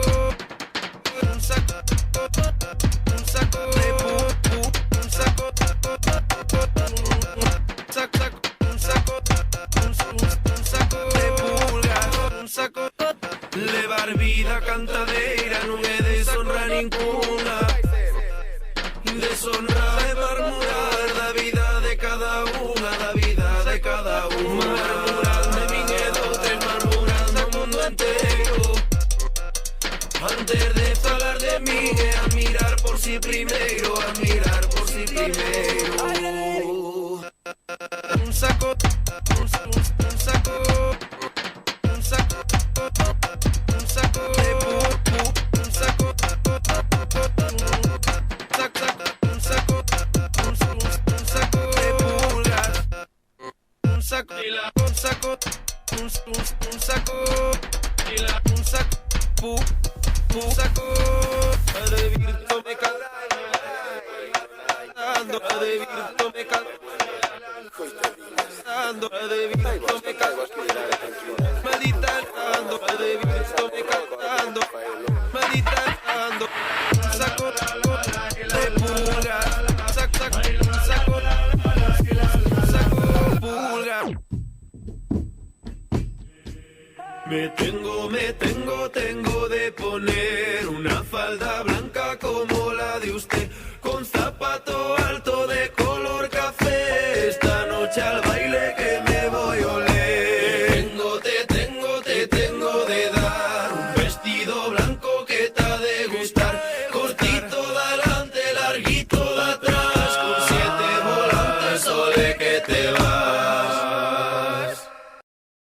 un saco, un saco de un saco. Levar vida cantadeira non é deshonra ninguna, deshonra é marmurar da vida de cada unha, da vida de cada unha. Marmurando de min e doutres, marmurando o mundo inteiro. Antes de falar de min é a mirar por si primeiro, a mirar por si primeiro. Un saco, un saco, un saco, un saco, un saco de un saco, un saco, un saco de pulgas, un saco y la un saco, un saco y la un saco, un saco de virto me calando, de virto me calando. De virto me cantando, meditando, de virto me cantando, meditando, saco de pulga, saco pulga. Tengo de poner una falda blanca como la de usted, con zapato alto de